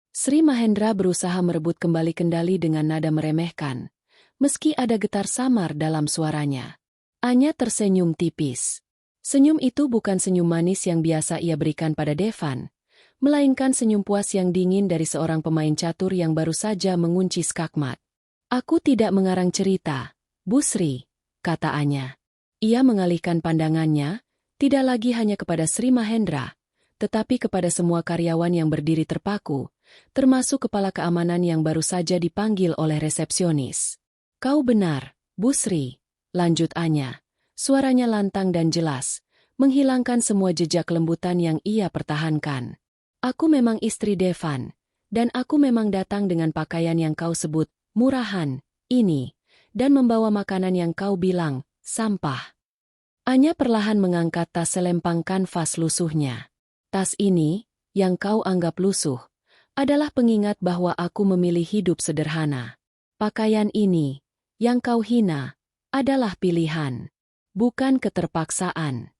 Sri Mahendra berusaha merebut kembali kendali dengan nada meremehkan, meski ada getar samar dalam suaranya. Anya tersenyum tipis. Senyum itu bukan senyum manis yang biasa ia berikan pada Devan, melainkan senyum puas yang dingin dari seorang pemain catur yang baru saja mengunci skakmat. Aku tidak mengarang cerita, Bu Sri, kata Anya. Ia mengalihkan pandangannya, tidak lagi hanya kepada Sri Mahendra, tetapi kepada semua karyawan yang berdiri terpaku, termasuk kepala keamanan yang baru saja dipanggil oleh resepsionis. Kau benar, Bu Sri, lanjut Anya. Suaranya lantang dan jelas, menghilangkan semua jejak lembutan yang ia pertahankan. Aku memang istri Devan, dan aku memang datang dengan pakaian yang kau sebut, murahan, ini, dan membawa makanan yang kau bilang, sampah. Anya perlahan mengangkat tas selempang kanvas lusuhnya. Tas ini, yang kau anggap lusuh, adalah pengingat bahwa aku memilih hidup sederhana. Pakaian ini, yang kau hina, adalah pilihan, bukan keterpaksaan.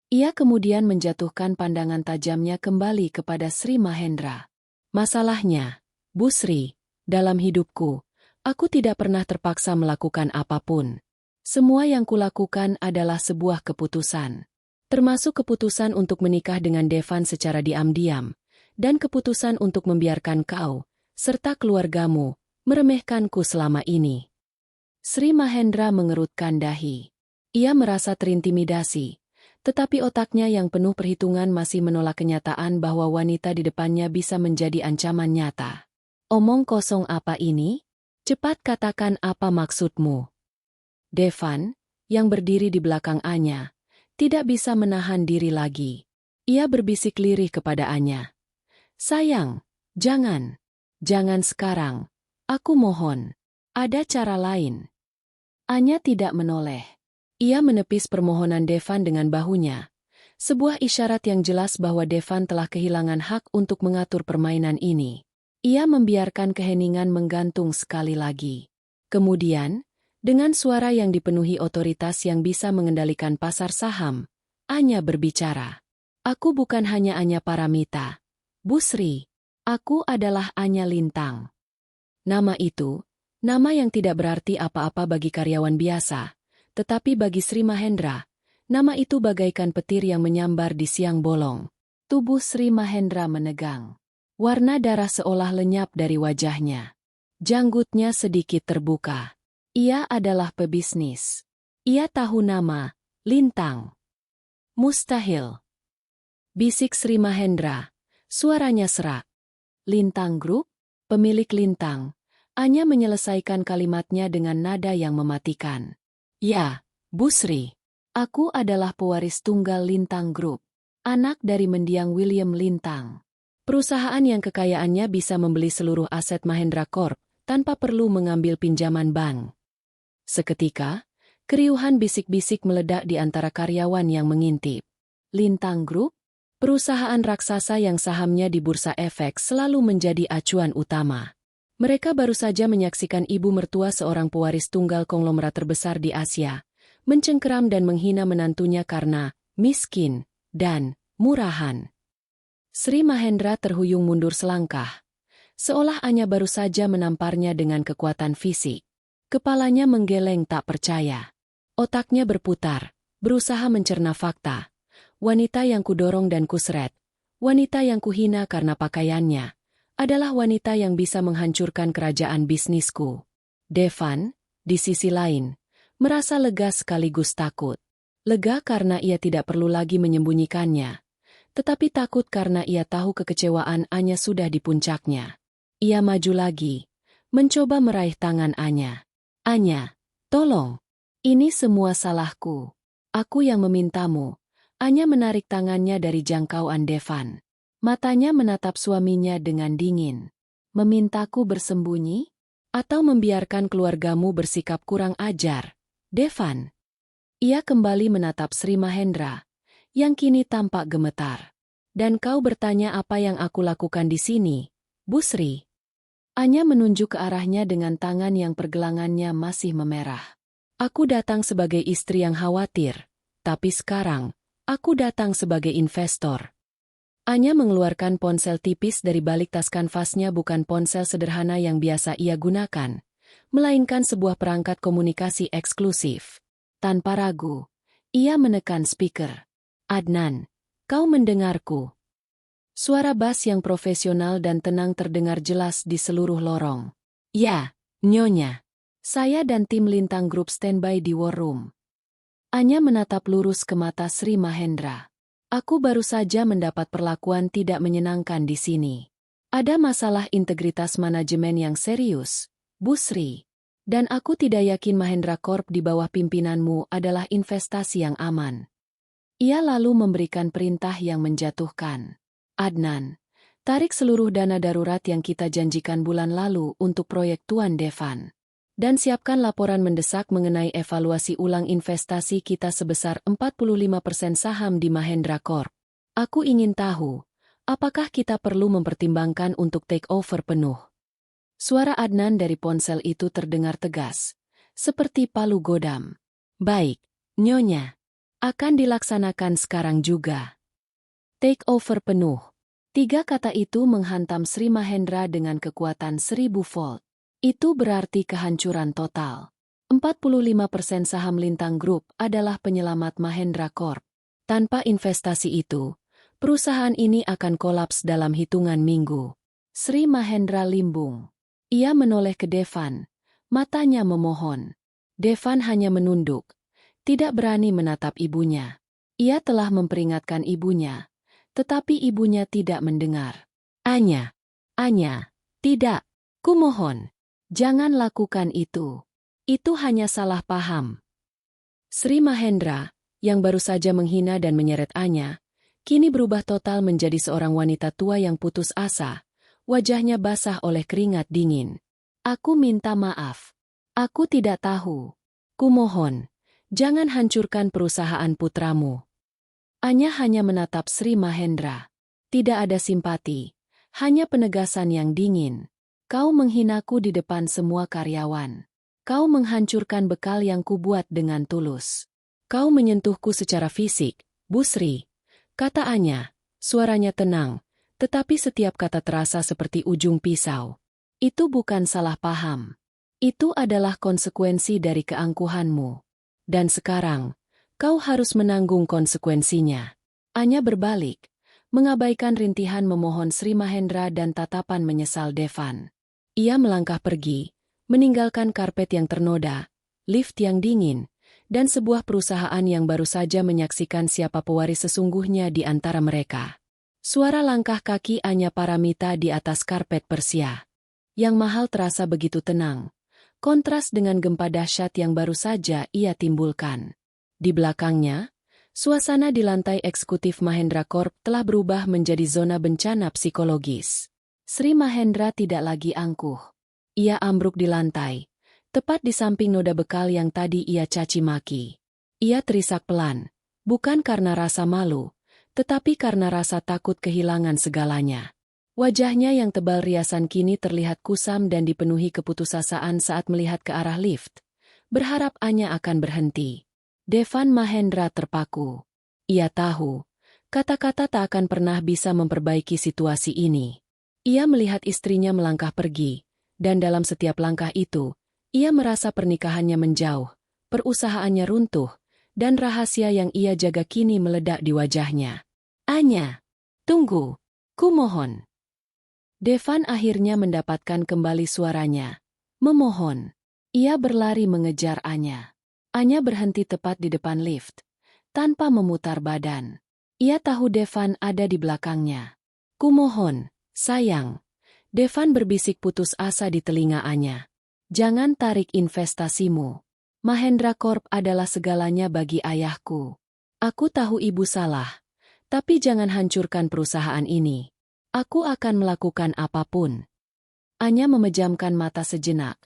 Ia kemudian menjatuhkan pandangan tajamnya kembali kepada Sri Mahendra. Masalahnya, Bu Sri, dalam hidupku, aku tidak pernah terpaksa melakukan apapun. Semua yang kulakukan adalah sebuah keputusan. Termasuk keputusan untuk menikah dengan Devan secara diam-diam, dan keputusan untuk membiarkan kau, serta keluargamu, meremehkanku selama ini. Sri Mahendra mengerutkan dahi. Ia merasa terintimidasi, tetapi otaknya yang penuh perhitungan masih menolak kenyataan bahwa wanita di depannya bisa menjadi ancaman nyata. Omong kosong apa ini? Cepat katakan apa maksudmu. Devan, yang berdiri di belakang Anya, tidak bisa menahan diri lagi. Ia berbisik lirih kepada Anya. Sayang, jangan. Jangan sekarang. Aku mohon. Ada cara lain. Anya tidak menoleh. Ia menepis permohonan Devan dengan bahunya. Sebuah isyarat yang jelas bahwa Devan telah kehilangan hak untuk mengatur permainan ini. Ia membiarkan keheningan menggantung sekali lagi. Kemudian, dengan suara yang dipenuhi otoritas yang bisa mengendalikan pasar saham, Anya berbicara. Aku bukan hanya Anya Paramita. Bu Sri, aku adalah Anya Lintang. Nama itu, nama yang tidak berarti apa-apa bagi karyawan biasa, tetapi bagi Sri Mahendra, nama itu bagaikan petir yang menyambar di siang bolong. Tubuh Sri Mahendra menegang. Warna darah seolah lenyap dari wajahnya. Janggutnya sedikit terbuka. Ia adalah pebisnis. Ia tahu nama, Lintang. Mustahil. Bisik Sri Mahendra. Suaranya serak. Lintang Group? Pemilik Lintang. Anya menyelesaikan kalimatnya dengan nada yang mematikan. Ya, Bu Sri. Aku adalah pewaris tunggal Lintang Group. Anak dari mendiang William Lintang. Perusahaan yang kekayaannya bisa membeli seluruh aset Mahendra Corp tanpa perlu mengambil pinjaman bank. Seketika, keriuhan bisik-bisik meledak di antara karyawan yang mengintip. Lintang Group? Perusahaan raksasa yang sahamnya di Bursa Efek selalu menjadi acuan utama. Mereka baru saja menyaksikan ibu mertua seorang pewaris tunggal konglomerat terbesar di Asia, mencengkeram dan menghina menantunya karena miskin dan murahan. Sri Mahendra terhuyung mundur selangkah, seolah Anya baru saja menamparnya dengan kekuatan fisik. Kepalanya menggeleng tak percaya. Otaknya berputar, berusaha mencerna fakta. Wanita yang kudorong dan kuseret, wanita yang kuhina karena pakaiannya, adalah wanita yang bisa menghancurkan kerajaan bisnisku. Devan, di sisi lain, merasa lega sekaligus takut. Lega karena ia tidak perlu lagi menyembunyikannya. Tetapi takut karena ia tahu kekecewaan Anya sudah di puncaknya. Ia maju lagi, mencoba meraih tangan Anya. Anya, tolong. Ini semua salahku. Aku yang memintamu. Anya menarik tangannya dari jangkauan Devan. Matanya menatap suaminya dengan dingin. Memintaku bersembunyi? Atau membiarkan keluargamu bersikap kurang ajar? Devan. Ia kembali menatap Sri Mahendra, yang kini tampak gemetar. Dan kau bertanya apa yang aku lakukan di sini, Bu Sri? Anya menunjuk ke arahnya dengan tangan yang pergelangannya masih memerah. Aku datang sebagai istri yang khawatir, tapi sekarang, aku datang sebagai investor. Anya mengeluarkan ponsel tipis dari balik tas kanvasnya, bukan ponsel sederhana yang biasa ia gunakan, melainkan sebuah perangkat komunikasi eksklusif. Tanpa ragu, ia menekan speaker. Adnan, kau mendengarku? Suara bas yang profesional dan tenang terdengar jelas di seluruh lorong. Ya, Nyonya. Saya dan tim Lintang Group standby di war room. Anya menatap lurus ke mata Sri Mahendra. Aku baru saja mendapat perlakuan tidak menyenangkan di sini. Ada masalah integritas manajemen yang serius, Bu Sri. Dan aku tidak yakin Mahendra Corp di bawah pimpinanmu adalah investasi yang aman. Ia lalu memberikan perintah yang menjatuhkan. Adnan, tarik seluruh dana darurat yang kita janjikan bulan lalu untuk proyek Tuan Devan. Dan siapkan laporan mendesak mengenai evaluasi ulang investasi kita sebesar 45% saham di Mahendra Corp. Aku ingin tahu, apakah kita perlu mempertimbangkan untuk take over penuh? Suara Adnan dari ponsel itu terdengar tegas, seperti palu godam. Baik, Nyonya. Akan dilaksanakan sekarang juga. Take over penuh. 3 kata itu menghantam Sri Mahendra dengan kekuatan 1000 volt. Itu berarti kehancuran total. 45% saham Lintang Group adalah penyelamat Mahendra Corp. Tanpa investasi itu, perusahaan ini akan kolaps dalam hitungan minggu. Sri Mahendra limbung. Ia menoleh ke Devan, matanya memohon. Devan hanya menunduk, tidak berani menatap ibunya. Ia telah memperingatkan ibunya, tetapi ibunya tidak mendengar. Anya, tidak. Kumohon, jangan lakukan itu. Itu hanya salah paham. Sri Mahendra, yang baru saja menghina dan menyeret Anya, kini berubah total menjadi seorang wanita tua yang putus asa. Wajahnya basah oleh keringat dingin. Aku minta maaf. Aku tidak tahu. Kumohon, jangan hancurkan perusahaan putramu. Anya hanya menatap Sri Mahendra. Tidak ada simpati, hanya penegasan yang dingin. Kau menghinaku di depan semua karyawan. Kau menghancurkan bekal yang kubuat dengan tulus. Kau menyentuhku secara fisik, Bu Sri, kata Anya. Suaranya tenang, tetapi setiap kata terasa seperti ujung pisau. Itu bukan salah paham. Itu adalah konsekuensi dari keangkuhanmu. Dan sekarang, kau harus menanggung konsekuensinya. Anya berbalik, mengabaikan rintihan memohon Sri Mahendra dan tatapan menyesal Devan. Ia melangkah pergi, meninggalkan karpet yang ternoda, lift yang dingin, dan sebuah perusahaan yang baru saja menyaksikan siapa pewaris sesungguhnya di antara mereka. Suara langkah kaki Anya Paramita di atas karpet Persia. Yang mahal terasa begitu tenang, kontras dengan gempa dahsyat yang baru saja ia timbulkan. Di belakangnya, suasana di lantai eksekutif Mahendra Corp telah berubah menjadi zona bencana psikologis. Sri Mahendra tidak lagi angkuh. Ia ambruk di lantai, tepat di samping noda bekal yang tadi ia caci maki. Ia terisak pelan, bukan karena rasa malu, tetapi karena rasa takut kehilangan segalanya. Wajahnya yang tebal riasan kini terlihat kusam dan dipenuhi keputusasaan saat melihat ke arah lift, berharap Anya akan berhenti. Devan Mahendra terpaku. Ia tahu, kata-kata tak akan pernah bisa memperbaiki situasi ini. Ia melihat istrinya melangkah pergi, dan dalam setiap langkah itu, ia merasa pernikahannya menjauh, perusahaannya runtuh, dan rahasia yang ia jaga kini meledak di wajahnya. Anya, tunggu, kumohon. Devan akhirnya mendapatkan kembali suaranya. Memohon. Ia berlari mengejar Anya. Anya berhenti tepat di depan lift, tanpa memutar badan. Ia tahu Devan ada di belakangnya. Kumohon, sayang. Devan berbisik putus asa di telinga Anya. Jangan tarik investasimu. Mahendra Corp adalah segalanya bagi ayahku. Aku tahu ibu salah, tapi jangan hancurkan perusahaan ini. Aku akan melakukan apapun. Anya memejamkan mata sejenak,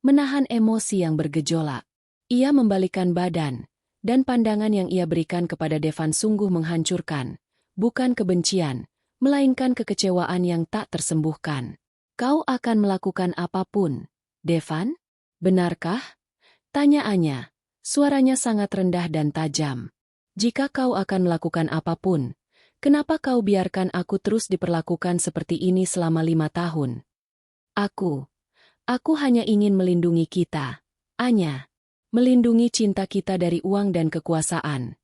menahan emosi yang bergejolak. Ia membalikkan badan, dan pandangan yang ia berikan kepada Devan sungguh menghancurkan, bukan kebencian, melainkan kekecewaan yang tak tersembuhkan. Kau akan melakukan apapun, Devan? Benarkah? Tanya Anya, suaranya sangat rendah dan tajam. Jika kau akan melakukan apapun, kenapa kau biarkan aku terus diperlakukan seperti ini selama 5 tahun? Aku hanya ingin melindungi kita, Anya. Melindungi cinta kita dari uang dan kekuasaan.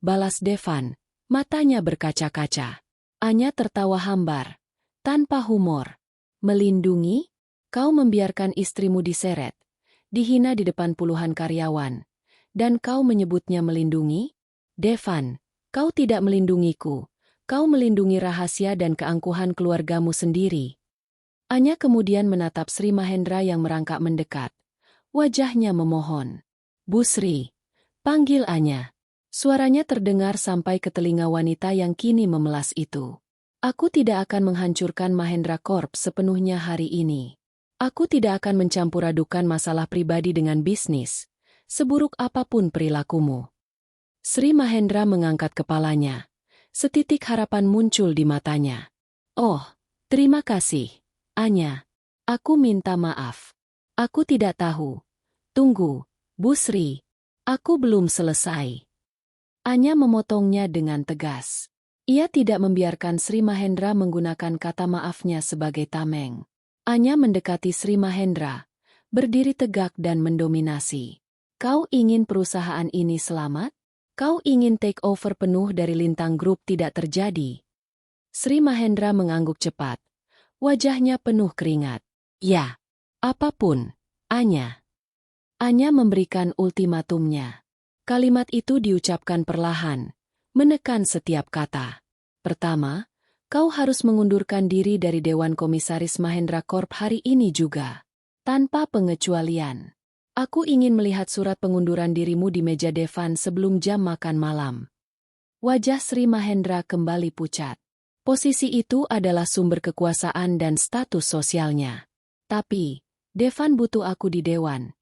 Balas Devan, matanya berkaca-kaca. Anya tertawa hambar, tanpa humor. Melindungi? Kau membiarkan istrimu diseret, dihina di depan puluhan karyawan, dan kau menyebutnya melindungi? Devan, kau tidak melindungiku. Kau melindungi rahasia dan keangkuhan keluargamu sendiri. Anya kemudian menatap Sri Mahendra yang merangkak mendekat. Wajahnya memohon. Bu Sri, panggil Anya. Suaranya terdengar sampai ke telinga wanita yang kini memelas itu. Aku tidak akan menghancurkan Mahendra Corp sepenuhnya hari ini. Aku tidak akan mencampur adukan masalah pribadi dengan bisnis, seburuk apapun perilakumu. Sri Mahendra mengangkat kepalanya. Setitik harapan muncul di matanya. Oh, terima kasih, Anya. Aku minta maaf. Aku tidak tahu. Tunggu, Bu Sri. Aku belum selesai. Anya memotongnya dengan tegas. Ia tidak membiarkan Sri Mahendra menggunakan kata maafnya sebagai tameng. Anya mendekati Sri Mahendra, berdiri tegak dan mendominasi. Kau ingin perusahaan ini selamat? Kau ingin take over penuh dari Lintang Group tidak terjadi? Sri Mahendra mengangguk cepat. Wajahnya penuh keringat. Ya, apapun, Anya. Anya memberikan ultimatumnya. Kalimat itu diucapkan perlahan, menekan setiap kata. Pertama, kau harus mengundurkan diri dari Dewan Komisaris Mahendra Corp hari ini juga. Tanpa pengecualian. Aku ingin melihat surat pengunduran dirimu di meja Devan sebelum jam makan malam. Wajah Sri Mahendra kembali pucat. Posisi itu adalah sumber kekuasaan dan status sosialnya. Tapi, Devan butuh aku di Dewan.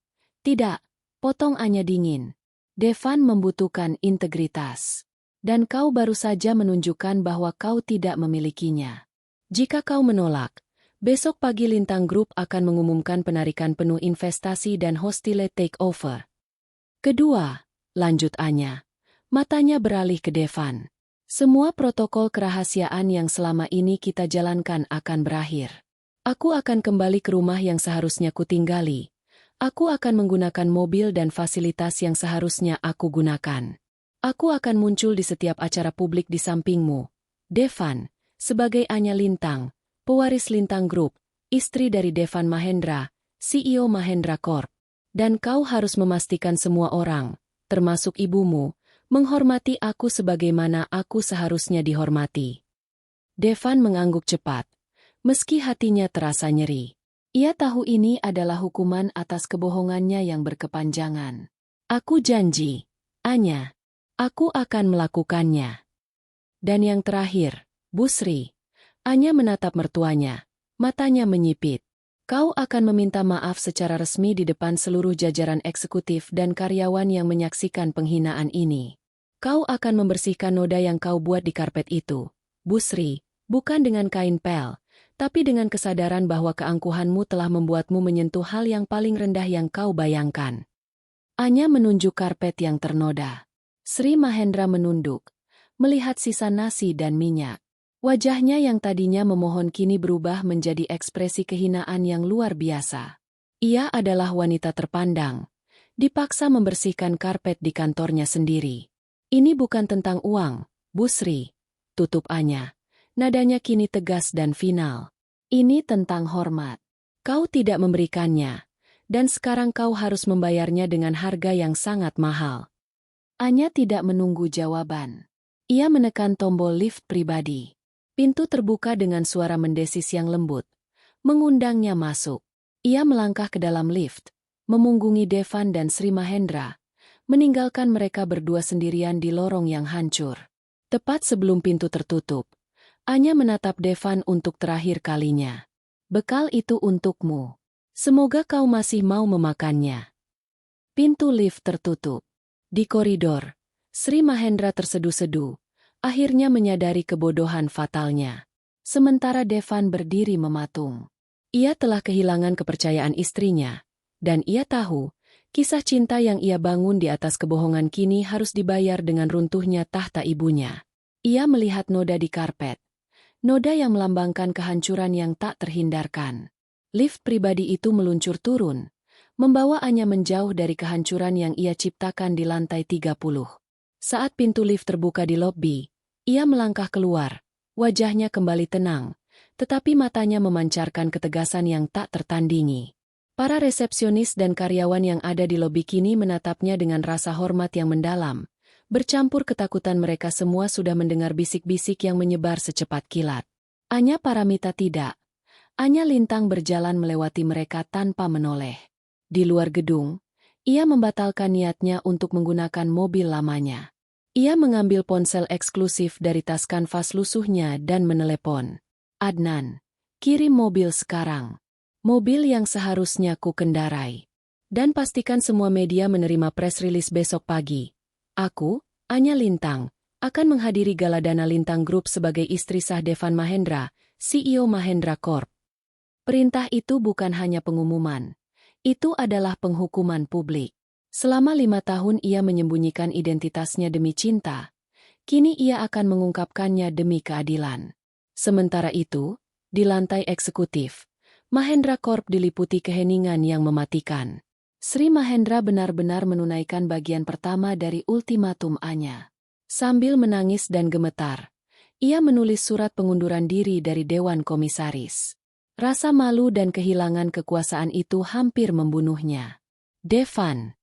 Tidak, potong Anya dingin. Devan membutuhkan integritas. Dan kau baru saja menunjukkan bahwa kau tidak memilikinya. Jika kau menolak, besok pagi Lintang Group akan mengumumkan penarikan penuh investasi dan hostile takeover. Kedua, lanjut Anya. Matanya beralih ke Devan. Semua protokol kerahasiaan yang selama ini kita jalankan akan berakhir. Aku akan kembali ke rumah yang seharusnya kutinggali. Aku akan menggunakan mobil dan fasilitas yang seharusnya aku gunakan. Aku akan muncul di setiap acara publik di sampingmu. Devan, sebagai Anya Lintang, pewaris Lintang Group, istri dari Devan Mahendra, CEO Mahendra Corp. Dan kau harus memastikan semua orang, termasuk ibumu, menghormati aku sebagaimana aku seharusnya dihormati. Devan mengangguk cepat, meski hatinya terasa nyeri. Ia tahu ini adalah hukuman atas kebohongannya yang berkepanjangan. Aku janji, Anya, aku akan melakukannya. Dan yang terakhir, Bu Sri. Anya menatap mertuanya, matanya menyipit. Kau akan meminta maaf secara resmi di depan seluruh jajaran eksekutif dan karyawan yang menyaksikan penghinaan ini. Kau akan membersihkan noda yang kau buat di karpet itu, Bu Sri, bukan dengan kain pel, tapi dengan kesadaran bahwa keangkuhanmu telah membuatmu menyentuh hal yang paling rendah yang kau bayangkan. Anya menunjuk karpet yang ternoda. Sri Mahendra menunduk, melihat sisa nasi dan minyak. Wajahnya yang tadinya memohon kini berubah menjadi ekspresi kehinaan yang luar biasa. Ia adalah wanita terpandang, dipaksa membersihkan karpet di kantornya sendiri. Ini bukan tentang uang, Bu Sri, tutup Anya. Nadanya kini tegas dan final. Ini tentang hormat. Kau tidak memberikannya, dan sekarang kau harus membayarnya dengan harga yang sangat mahal. Anya tidak menunggu jawaban. Ia menekan tombol lift pribadi. Pintu terbuka dengan suara mendesis yang lembut, mengundangnya masuk. Ia melangkah ke dalam lift, memunggungi Devan dan Sri Mahendra, meninggalkan mereka berdua sendirian di lorong yang hancur. Tepat sebelum pintu tertutup, Anya menatap Devan untuk terakhir kalinya. Bekal itu untukmu. Semoga kau masih mau memakannya. Pintu lift tertutup. Di koridor, Sri Mahendra terseduh-seduh, akhirnya menyadari kebodohan fatalnya. Sementara Devan berdiri mematung. Ia telah kehilangan kepercayaan istrinya, dan ia tahu, kisah cinta yang ia bangun di atas kebohongan kini harus dibayar dengan runtuhnya tahta ibunya. Ia melihat noda di karpet. Noda yang melambangkan kehancuran yang tak terhindarkan. Lift pribadi itu meluncur turun, membawa Anya menjauh dari kehancuran yang ia ciptakan di lantai 30. Saat pintu lift terbuka di lobi, ia melangkah keluar, wajahnya kembali tenang, tetapi matanya memancarkan ketegasan yang tak tertandingi. Para resepsionis dan karyawan yang ada di lobi kini menatapnya dengan rasa hormat yang mendalam. Bercampur ketakutan mereka semua sudah mendengar bisik-bisik yang menyebar secepat kilat. Anya Paramita tidak. Anya Lintang berjalan melewati mereka tanpa menoleh. Di luar gedung, ia membatalkan niatnya untuk menggunakan mobil lamanya. Ia mengambil ponsel eksklusif dari tas kanvas lusuhnya dan menelepon. Adnan, kirim mobil sekarang. Mobil yang seharusnya ku kendarai. Dan pastikan semua media menerima press release besok pagi. Aku, Anya Lintang, akan menghadiri gala dana Lintang Group sebagai istri sah Devan Mahendra, CEO Mahendra Corp. Perintah itu bukan hanya pengumuman. Itu adalah penghukuman publik. Selama 5 tahun ia menyembunyikan identitasnya demi cinta. Kini ia akan mengungkapkannya demi keadilan. Sementara itu, di lantai eksekutif, Mahendra Corp diliputi keheningan yang mematikan. Sri Mahendra benar-benar menunaikan bagian pertama dari ultimatum Anya. Sambil menangis dan gemetar, ia menulis surat pengunduran diri dari Dewan Komisaris. Rasa malu dan kehilangan kekuasaan itu hampir membunuhnya. Devan,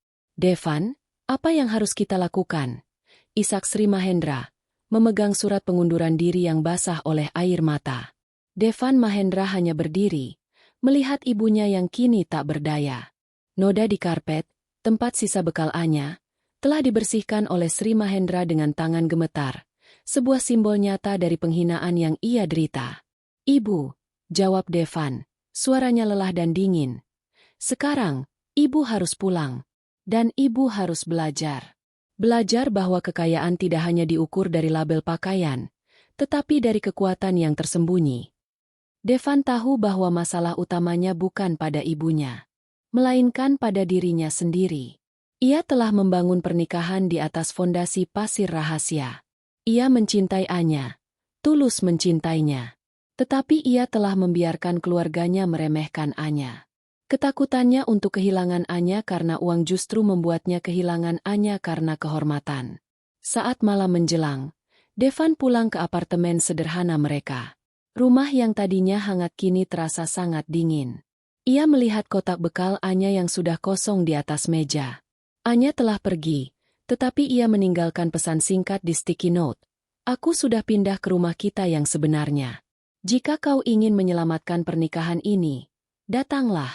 apa yang harus kita lakukan? Isak Sri Mahendra, memegang surat pengunduran diri yang basah oleh air mata. Devan Mahendra hanya berdiri, melihat ibunya yang kini tak berdaya. Noda di karpet, tempat sisa bekal Anya, telah dibersihkan oleh Sri Mahendra dengan tangan gemetar, sebuah simbol nyata dari penghinaan yang ia derita. Ibu, jawab Devan, suaranya lelah dan dingin. Sekarang, ibu harus pulang. Dan ibu harus belajar. Belajar bahwa kekayaan tidak hanya diukur dari label pakaian, tetapi dari kekuatan yang tersembunyi. Devan tahu bahwa masalah utamanya bukan pada ibunya, melainkan pada dirinya sendiri. Ia telah membangun pernikahan di atas fondasi pasir rahasia. Ia mencintai Anya, tulus mencintainya. Tetapi ia telah membiarkan keluarganya meremehkan Anya. Ketakutannya untuk kehilangan Anya karena uang justru membuatnya kehilangan Anya karena kehormatan. Saat malam menjelang, Devan pulang ke apartemen sederhana mereka. Rumah yang tadinya hangat kini terasa sangat dingin. Ia melihat kotak bekal Anya yang sudah kosong di atas meja. Anya telah pergi, tetapi ia meninggalkan pesan singkat di sticky note. Aku sudah pindah ke rumah kita yang sebenarnya. Jika kau ingin menyelamatkan pernikahan ini, datanglah.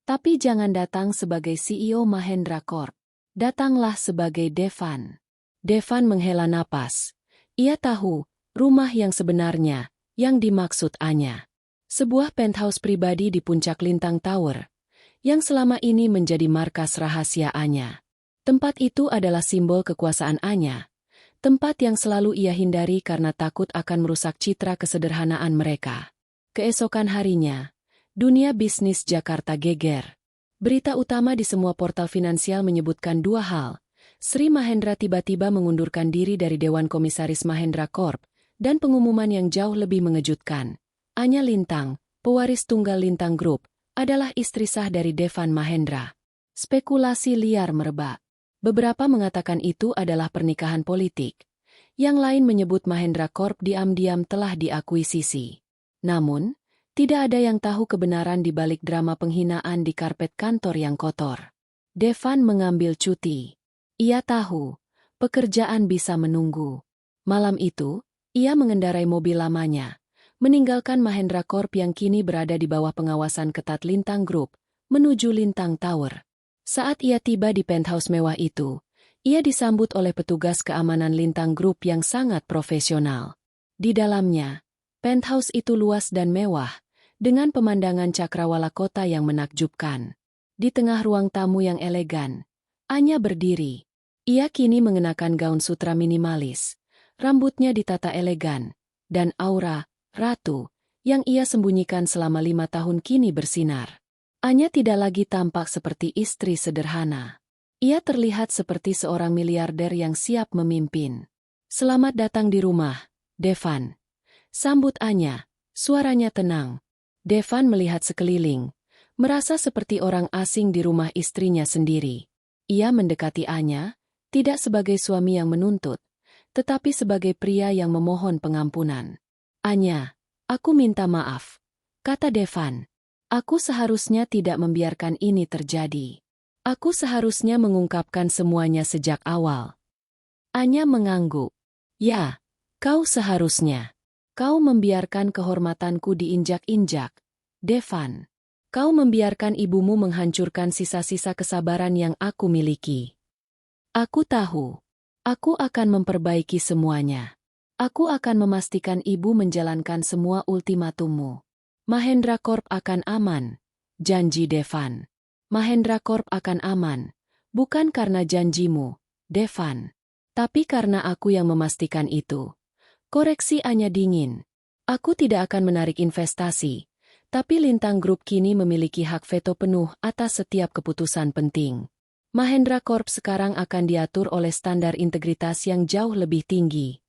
Tapi jangan datang sebagai CEO Mahendra Corp. Datanglah sebagai Devan. Devan menghela napas. Ia tahu, rumah yang sebenarnya, yang dimaksud Anya. Sebuah penthouse pribadi di puncak Lintang Tower, yang selama ini menjadi markas rahasia Anya. Tempat itu adalah simbol kekuasaan Anya. Tempat yang selalu ia hindari karena takut akan merusak citra kesederhanaan mereka. Keesokan harinya, dunia bisnis Jakarta geger. Berita utama di semua portal finansial menyebutkan dua hal. Sri Mahendra tiba-tiba mengundurkan diri dari Dewan Komisaris Mahendra Corp, dan pengumuman yang jauh lebih mengejutkan. Anya Lintang, pewaris tunggal Lintang Group, adalah istri sah dari Devan Mahendra. Spekulasi liar merebak. Beberapa mengatakan itu adalah pernikahan politik. Yang lain menyebut Mahendra Corp diam-diam telah diakuisisi. Namun, tidak ada yang tahu kebenaran di balik drama penghinaan di karpet kantor yang kotor. Devan mengambil cuti. Ia tahu, pekerjaan bisa menunggu. Malam itu, ia mengendarai mobil lamanya, meninggalkan Mahendra Corp yang kini berada di bawah pengawasan ketat Lintang Group, menuju Lintang Tower. Saat ia tiba di penthouse mewah itu, ia disambut oleh petugas keamanan Lintang Group yang sangat profesional. Di dalamnya, penthouse itu luas dan mewah, dengan pemandangan cakrawala kota yang menakjubkan. Di tengah ruang tamu yang elegan, Anya berdiri. Ia kini mengenakan gaun sutra minimalis, rambutnya ditata elegan, dan aura, ratu, yang ia sembunyikan selama 5 tahun kini bersinar. Anya tidak lagi tampak seperti istri sederhana. Ia terlihat seperti seorang miliarder yang siap memimpin. Selamat datang di rumah, Devan. Sambut Anya, suaranya tenang. Devan melihat sekeliling, merasa seperti orang asing di rumah istrinya sendiri. Ia mendekati Anya, tidak sebagai suami yang menuntut, tetapi sebagai pria yang memohon pengampunan. Anya, aku minta maaf, kata Devan. Aku seharusnya tidak membiarkan ini terjadi. Aku seharusnya mengungkapkan semuanya sejak awal. Anya mengangguk. Ya, kau seharusnya. Kau membiarkan kehormatanku diinjak-injak, Devan. Kau membiarkan ibumu menghancurkan sisa-sisa kesabaran yang aku miliki. Aku tahu. Aku akan memperbaiki semuanya. Aku akan memastikan ibu menjalankan semua ultimatummu. Mahendra Corp akan aman, janji Devan. Mahendra Corp akan aman, bukan karena janjimu, Devan. Tapi karena aku yang memastikan itu. Koreksi Anya dingin. Aku tidak akan menarik investasi, tapi Lintang Group kini memiliki hak veto penuh atas setiap keputusan penting. Mahendra Corp sekarang akan diatur oleh standar integritas yang jauh lebih tinggi.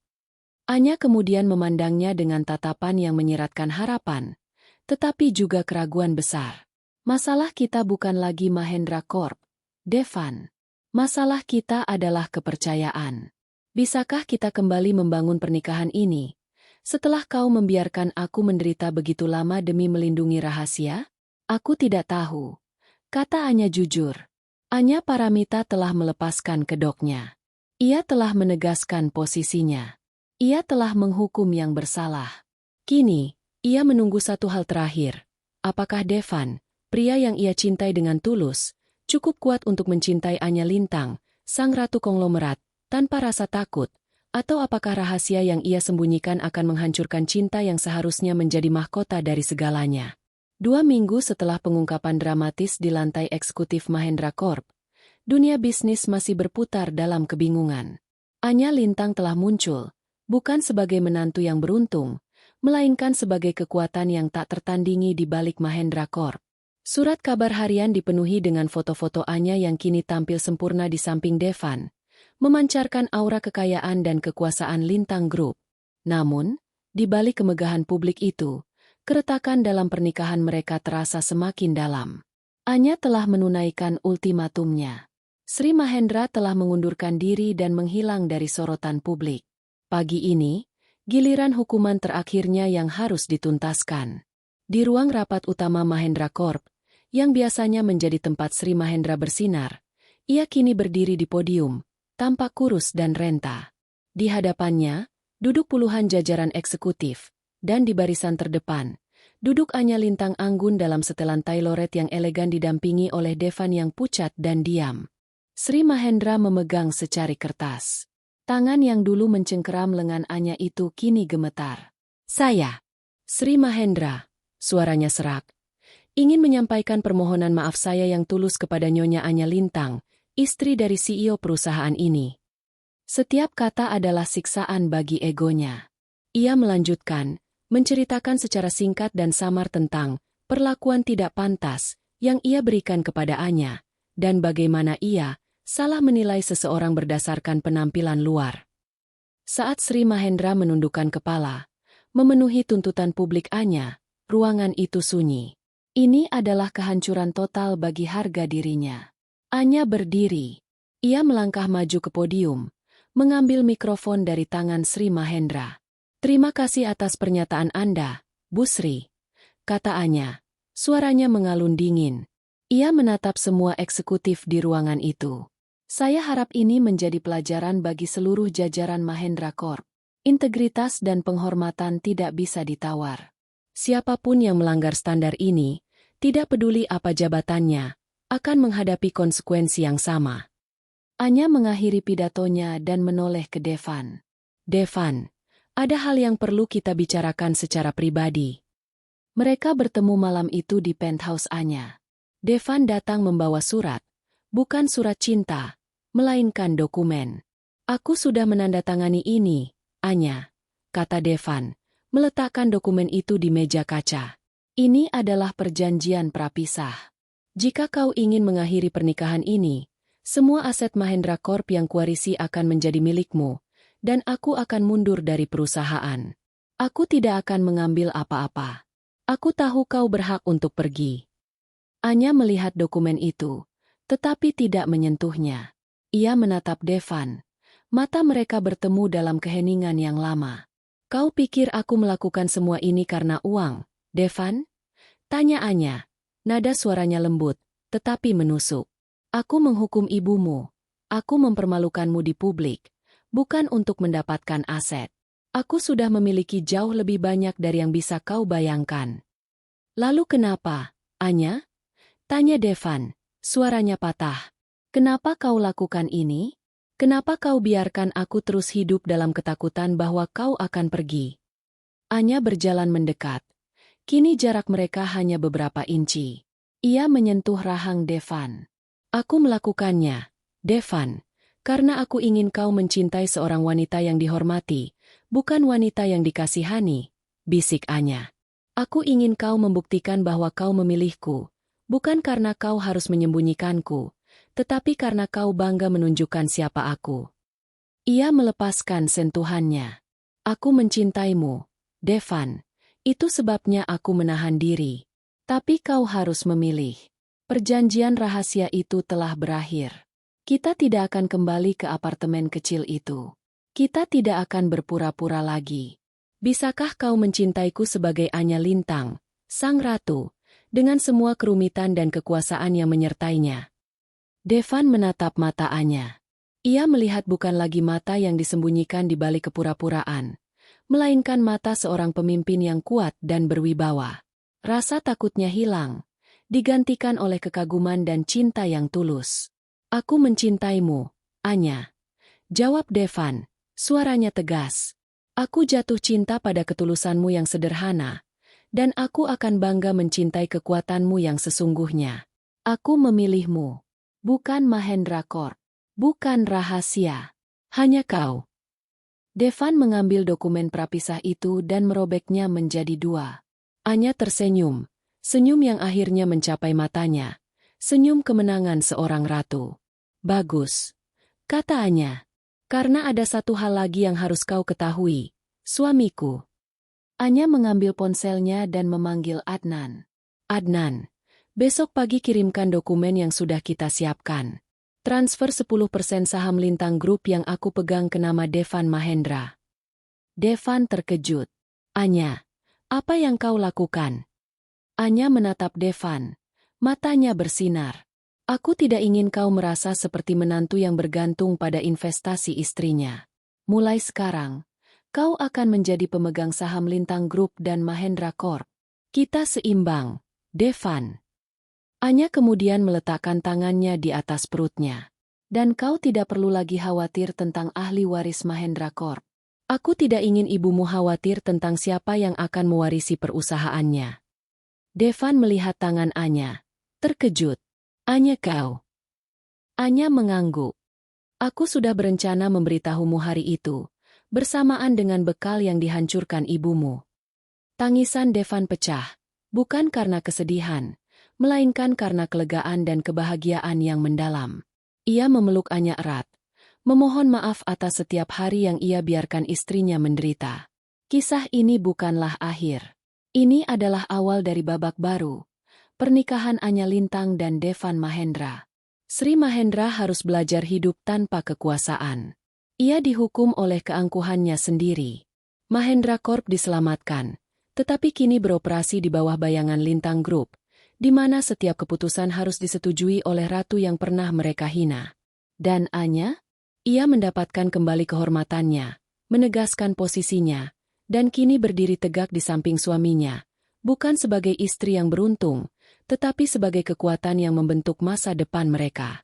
Anya kemudian memandangnya dengan tatapan yang menyiratkan harapan, tetapi juga keraguan besar. Masalah kita bukan lagi Mahendra Corp, Devan. Masalah kita adalah kepercayaan. Bisakah kita kembali membangun pernikahan ini, setelah kau membiarkan aku menderita begitu lama demi melindungi rahasia? Aku tidak tahu, kata Anya jujur. Anya Paramita telah melepaskan kedoknya. Ia telah menegaskan posisinya. Ia telah menghukum yang bersalah. Kini, ia menunggu satu hal terakhir. Apakah Devan, pria yang ia cintai dengan tulus, cukup kuat untuk mencintai Anya Lintang, sang ratu konglomerat, tanpa rasa takut, atau apakah rahasia yang ia sembunyikan akan menghancurkan cinta yang seharusnya menjadi mahkota dari segalanya? 2 minggu setelah pengungkapan dramatis di lantai eksekutif Mahendra Corp, dunia bisnis masih berputar dalam kebingungan. Anya Lintang telah muncul, bukan sebagai menantu yang beruntung, melainkan sebagai kekuatan yang tak tertandingi di balik Mahendra Corp. Surat kabar harian dipenuhi dengan foto-foto Anya yang kini tampil sempurna di samping Devan, memancarkan aura kekayaan dan kekuasaan Lintang Group. Namun, di balik kemegahan publik itu, keretakan dalam pernikahan mereka terasa semakin dalam. Anya telah menunaikan ultimatumnya. Sri Mahendra telah mengundurkan diri dan menghilang dari sorotan publik. Pagi ini, giliran hukuman terakhirnya yang harus dituntaskan. Di ruang rapat utama Mahendra Corp, yang biasanya menjadi tempat Sri Mahendra bersinar, ia kini berdiri di podium, tampak kurus dan renta. Di hadapannya, duduk puluhan jajaran eksekutif, dan di barisan terdepan, duduk Anya Lintang anggun dalam setelan tai loret yang elegan didampingi oleh Devan yang pucat dan diam. Sri Mahendra memegang secari kertas. Tangan yang dulu mencengkeram lengan Anya itu kini gemetar. Saya, Sri Mahendra, suaranya serak, ingin menyampaikan permohonan maaf saya yang tulus kepada Nyonya Anya Lintang, istri dari CEO perusahaan ini. Setiap kata adalah siksaan bagi egonya. Ia melanjutkan, menceritakan secara singkat dan samar tentang perlakuan tidak pantas yang ia berikan kepada Anya, dan bagaimana ia salah menilai seseorang berdasarkan penampilan luar. Saat Sri Mahendra menundukkan kepala, memenuhi tuntutan publik Anya, ruangan itu sunyi. Ini adalah kehancuran total bagi harga dirinya. Anya berdiri. Ia melangkah maju ke podium, mengambil mikrofon dari tangan Sri Mahendra. Terima kasih atas pernyataan Anda, Bu Sri, kata Anya. Suaranya mengalun dingin. Ia menatap semua eksekutif di ruangan itu. Saya harap ini menjadi pelajaran bagi seluruh jajaran Mahendra Corp. Integritas dan penghormatan tidak bisa ditawar. Siapapun yang melanggar standar ini, tidak peduli apa jabatannya, akan menghadapi konsekuensi yang sama. Anya mengakhiri pidatonya dan menoleh ke Devan. Devan, ada hal yang perlu kita bicarakan secara pribadi. Mereka bertemu malam itu di penthouse Anya. Devan datang membawa surat, bukan surat cinta, melainkan dokumen. Aku sudah menandatangani ini, Anya, kata Devan, meletakkan dokumen itu di meja kaca. Ini adalah perjanjian prapisah. Jika kau ingin mengakhiri pernikahan ini, semua aset Mahendra Corp yang kuwarisi akan menjadi milikmu, dan aku akan mundur dari perusahaan. Aku tidak akan mengambil apa-apa. Aku tahu kau berhak untuk pergi. Anya melihat dokumen itu, tetapi tidak menyentuhnya. Ia menatap Devan. Mata mereka bertemu dalam keheningan yang lama. Kau pikir aku melakukan semua ini karena uang, Devan? Tanya Anya. Nada suaranya lembut, tetapi menusuk. Aku menghukum ibumu. Aku mempermalukanmu di publik, bukan untuk mendapatkan aset. Aku sudah memiliki jauh lebih banyak dari yang bisa kau bayangkan. Lalu kenapa, Anya? Tanya Devan, suaranya patah. Kenapa kau lakukan ini? Kenapa kau biarkan aku terus hidup dalam ketakutan bahwa kau akan pergi? Anya berjalan mendekat. Kini jarak mereka hanya beberapa inci. Ia menyentuh rahang Devan. Aku melakukannya, Devan, karena aku ingin kau mencintai seorang wanita yang dihormati, bukan wanita yang dikasihani, bisik Anya. Aku ingin kau membuktikan bahwa kau memilihku, bukan karena kau harus menyembunyikanku, tetapi karena kau bangga menunjukkan siapa aku. Ia melepaskan sentuhannya. Aku mencintaimu, Devan. Itu sebabnya aku menahan diri. Tapi kau harus memilih. Perjanjian rahasia itu telah berakhir. Kita tidak akan kembali ke apartemen kecil itu. Kita tidak akan berpura-pura lagi. Bisakah kau mencintaiku sebagai Anya Lintang, sang ratu, dengan semua kerumitan dan kekuasaan yang menyertainya? Devan menatap mata Anya. Ia melihat bukan lagi mata yang disembunyikan di balik kepura-puraan, melainkan mata seorang pemimpin yang kuat dan berwibawa. Rasa takutnya hilang, digantikan oleh kekaguman dan cinta yang tulus. Aku mencintaimu, Anya. Jawab Devan, suaranya tegas. Aku jatuh cinta pada ketulusanmu yang sederhana, dan aku akan bangga mencintai kekuatanmu yang sesungguhnya. Aku memilihmu. Bukan Mahendra Corp. Bukan rahasia. Hanya kau. Devan mengambil dokumen prapisah itu dan merobeknya menjadi dua. Anya tersenyum. Senyum yang akhirnya mencapai matanya. Senyum kemenangan seorang ratu. Bagus. Kata Anya. Karena ada satu hal lagi yang harus kau ketahui. Suamiku. Anya mengambil ponselnya dan memanggil Adnan. Adnan. Besok pagi kirimkan dokumen yang sudah kita siapkan. Transfer 10% saham Lintang Group yang aku pegang ke nama Devan Mahendra. Devan terkejut. Anya, apa yang kau lakukan? Anya menatap Devan. Matanya bersinar. Aku tidak ingin kau merasa seperti menantu yang bergantung pada investasi istrinya. Mulai sekarang, kau akan menjadi pemegang saham Lintang Group dan Mahendra Corp. Kita seimbang, Devan. Anya kemudian meletakkan tangannya di atas perutnya. Dan kau tidak perlu lagi khawatir tentang ahli waris Mahendra Corp. Aku tidak ingin ibumu khawatir tentang siapa yang akan mewarisi perusahaannya. Devan melihat tangan Anya. Terkejut. Anya kau. Anya mengangguk. Aku sudah berencana memberitahumu hari itu, bersamaan dengan bekal yang dihancurkan ibumu. Tangisan Devan pecah, bukan karena kesedihan, melainkan karena kelegaan dan kebahagiaan yang mendalam. Ia memeluk Anya erat, memohon maaf atas setiap hari yang ia biarkan istrinya menderita. Kisah ini bukanlah akhir. Ini adalah awal dari babak baru, pernikahan Anya Lintang dan Devan Mahendra. Sri Mahendra harus belajar hidup tanpa kekuasaan. Ia dihukum oleh keangkuhannya sendiri. Mahendra Corp diselamatkan, tetapi kini beroperasi di bawah bayangan Lintang Group, di mana setiap keputusan harus disetujui oleh ratu yang pernah mereka hina. Dan Anya? Ia mendapatkan kembali kehormatannya, menegaskan posisinya, dan kini berdiri tegak di samping suaminya, bukan sebagai istri yang beruntung, tetapi sebagai kekuatan yang membentuk masa depan mereka.